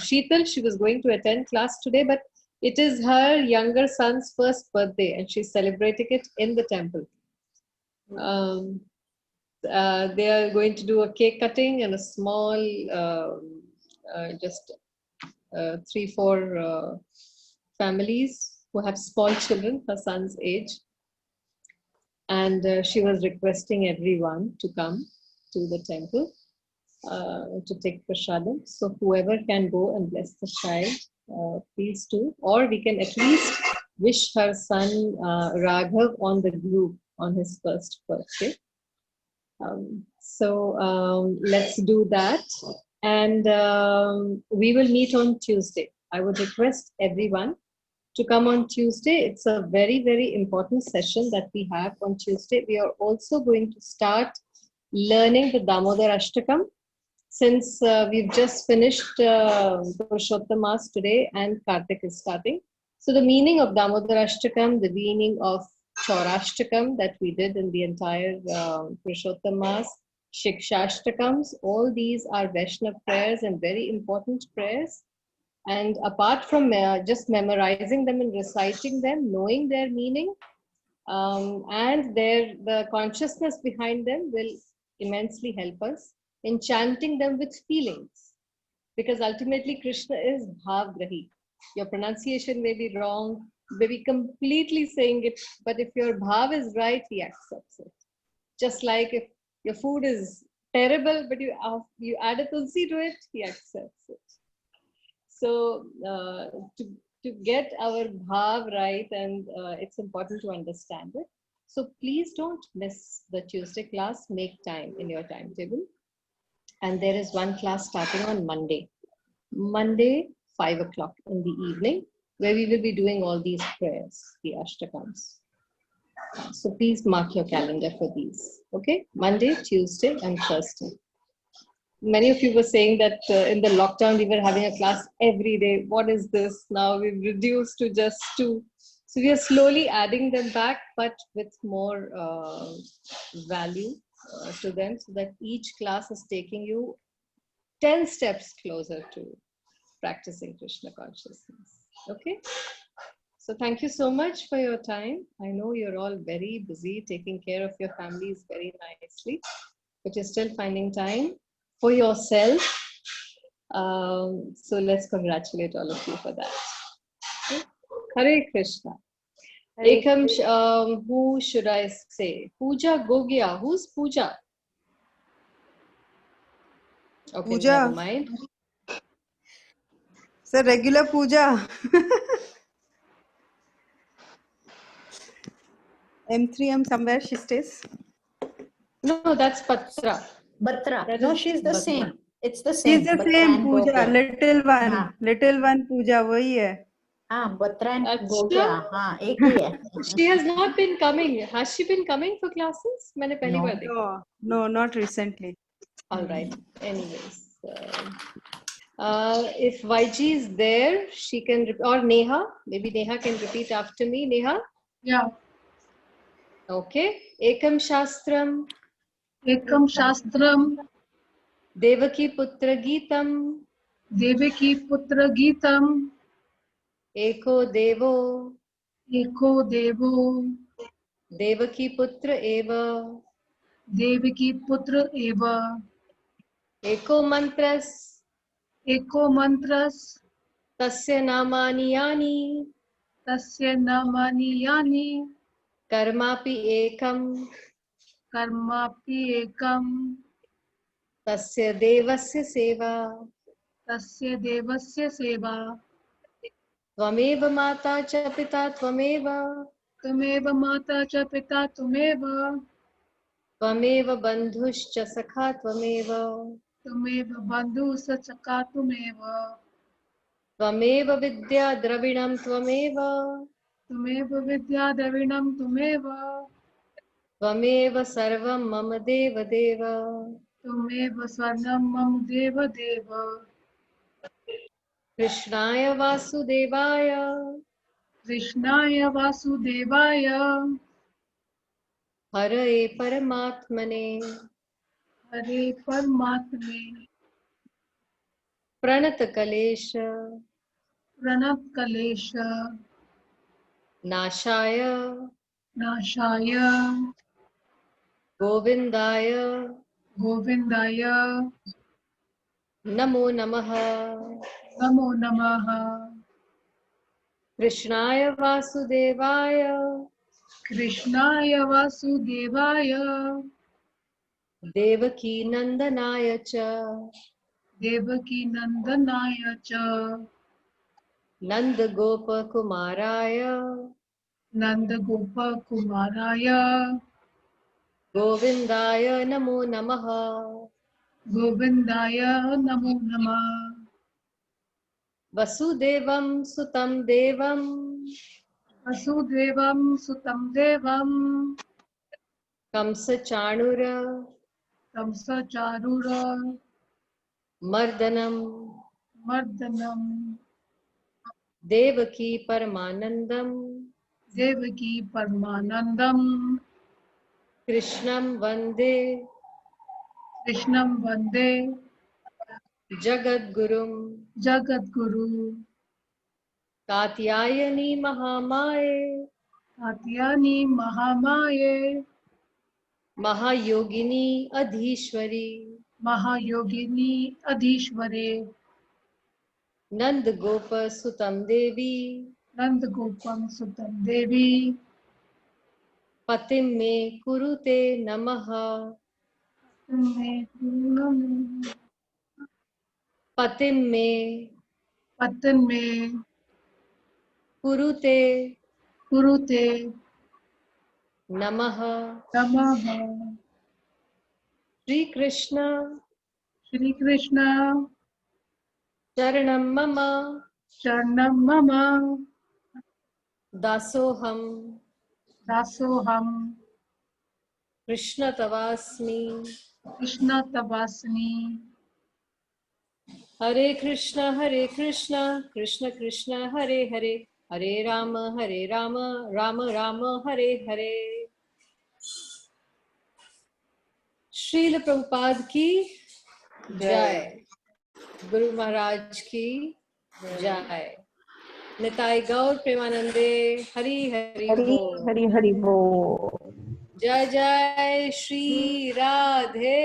Sheetal. She was going to attend class today, but it is her younger son's first birthday, and she's celebrating it in the temple. They are going to do a cake cutting and a small, just 3-4 families who have small children, her son's age. And she was requesting everyone to come to the temple to take prasadam. So whoever can go and bless the child, please do. Or we can at least wish her son Raghav on the group on his first birthday. Let's do that. And we will meet on Tuesday. I would request everyone to come on Tuesday. It's a very, very important session that we have on Tuesday. We are also going to start learning the Damodar Ashtakam, since we've just finished Purushottam Mass today and Kartik is starting. So the meaning of Damodar Ashtakam, the meaning of Chaurashtakam that we did in the entire Purushottam Mass, Shikshashtakams, all these are Vaishnava prayers and very important prayers. And apart from just memorizing them and reciting them, knowing their meaning and the consciousness behind them will immensely help us in chanting them with feelings. Because ultimately Krishna is Bhavgrahi. Your pronunciation may be wrong, may be completely saying it, but if your bhav is right, he accepts it. Just like if your food is terrible, but you add a tulsi to it, he accepts it. So to get our bhav right, and it's important to understand it. So please don't miss the Tuesday class. Make time in your timetable. And there is one class starting on Monday. Monday, 5 o'clock in the evening, where we will be doing all these prayers, the Ashtakams. So please mark your calendar for these. Okay, Monday, Tuesday, and Thursday. Many of you were saying that in the lockdown, we were having a class every day. What is this? Now we've reduced to just 2. So we are slowly adding them back, but with more value to them, so that each class is taking you 10 steps closer to practicing Krishna consciousness. Okay? So thank you so much for your time. I know you're all very busy taking care of your families very nicely, but you're still finding time for yourself. So let's congratulate all of you for that. Okay. Hare Krishna.
Hare
Ekam, who should I say? Pooja Gogia. Who's Pooja? Okay,
Pooja.
never mind.
Sir, regular Pooja. M3M somewhere she stays.
No, that's Patra.
Batra.
That
No,
is
she's the
Batra.
same. It's the same.
She's the
Batra
same
and
Pooja,
Gogya.
little one Pooja, वही है.
Batra and
Achha.
Gogya. एक ही है.
She has not been coming. Has she been coming for classes? मैंने पहली बार देखा.
No, not recently.
All right. Anyways, if YG is there, she can, or Neha, maybe Neha can repeat after me. Neha?
Yeah.
Okay. Ekam Shastram.
Ekam Shastram.
Devaki Putra Geetam.
Devaki Putra Geetam.
Eko Devo.
Eko Devo.
Devaki Putra Eva.
Devaki Putra Eva.
Eko Mantras.
Eko Mantras.
Tasya Namani Yani.
Tasya Namani Yani.
Karmapi Ekam.
Karmapi Ekam.
Tasya Devasya Seva.
Tasya Devasya Seva.
Tvameva Mata cha Pita Tvameva.
Tvameva Mata cha Pita Tvameva.
Tvameva Bandhuscha Sakha Tvameva.
Tvameva Bandhu Sachaka Tvameva.
Tvameva Vidya Dravinam Tvameva.
Tvameva Vidya Dravinam Tvameva.
Tvameva Sarvam Mama Deva Deva.
Tvameva Sarvam Mama Deva Deva.
Krishnaya Vasudevaya.
Krishnaya Vasudevaya.
Hare Paramatmane.
Hare Paramatmane.
Pranat Kalesha.
Pranat Kalesha.
Nashaya.
Nashaya.
Govindaya.
Govindaya.
Namo Namaha.
Namo Namaha.
Krishnaya Vasudevaya.
Krishnaya Vasudevaya.
Devaki Nandanaya cha.
Devaki Nandanaya cha.
Nanda Gopa Kumaraya.
Nanda Gopa Kumaraya.
Govindaya Namo Namaha.
Govindaya Namo Namaha.
Vasudevam Sutam Devam.
Vasudevam Sutam Devam.
Kamsa Chanura.
Kamsa Charura.
Mardanam.
Mardanam.
Devaki Paramanandam.
Devaki Paramanandam.
Krishnam Vande.
Krishnam Vande.
Jagadgurum.
Jagadguru.
Katyayani Mahamaye.
Katyayani Mahamaye.
Mahayogini Adhishwari.
Mahayogini Adhishware.
Nand Gopa Sutam Devi.
Nanda Gopam Sutam Devi.
Patim me kurute namaha. Patim me
Patan me
kurute
Kurute
namaha.
Namaha.
Shri Krishna
Shri Krishna
Charanam Mama
Charnam Mama
Dasoham
Dasoham
Krishna Tavasmi.
Krishna Tabasni.
Hare Krishna Krishna Krishna Hare Hare Hare Rama Rama Rama Hare Hare. Srila Prabhupada ki Jai. Guru Maharaj ki Jai. Nitai Gaur Premanande Hari Hari Bol.
Hari Hari Bol.
Jai Jai Shri Radhe.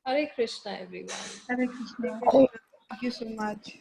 Hare Krishna, everyone.
Hare Krishna.
Thank you so much.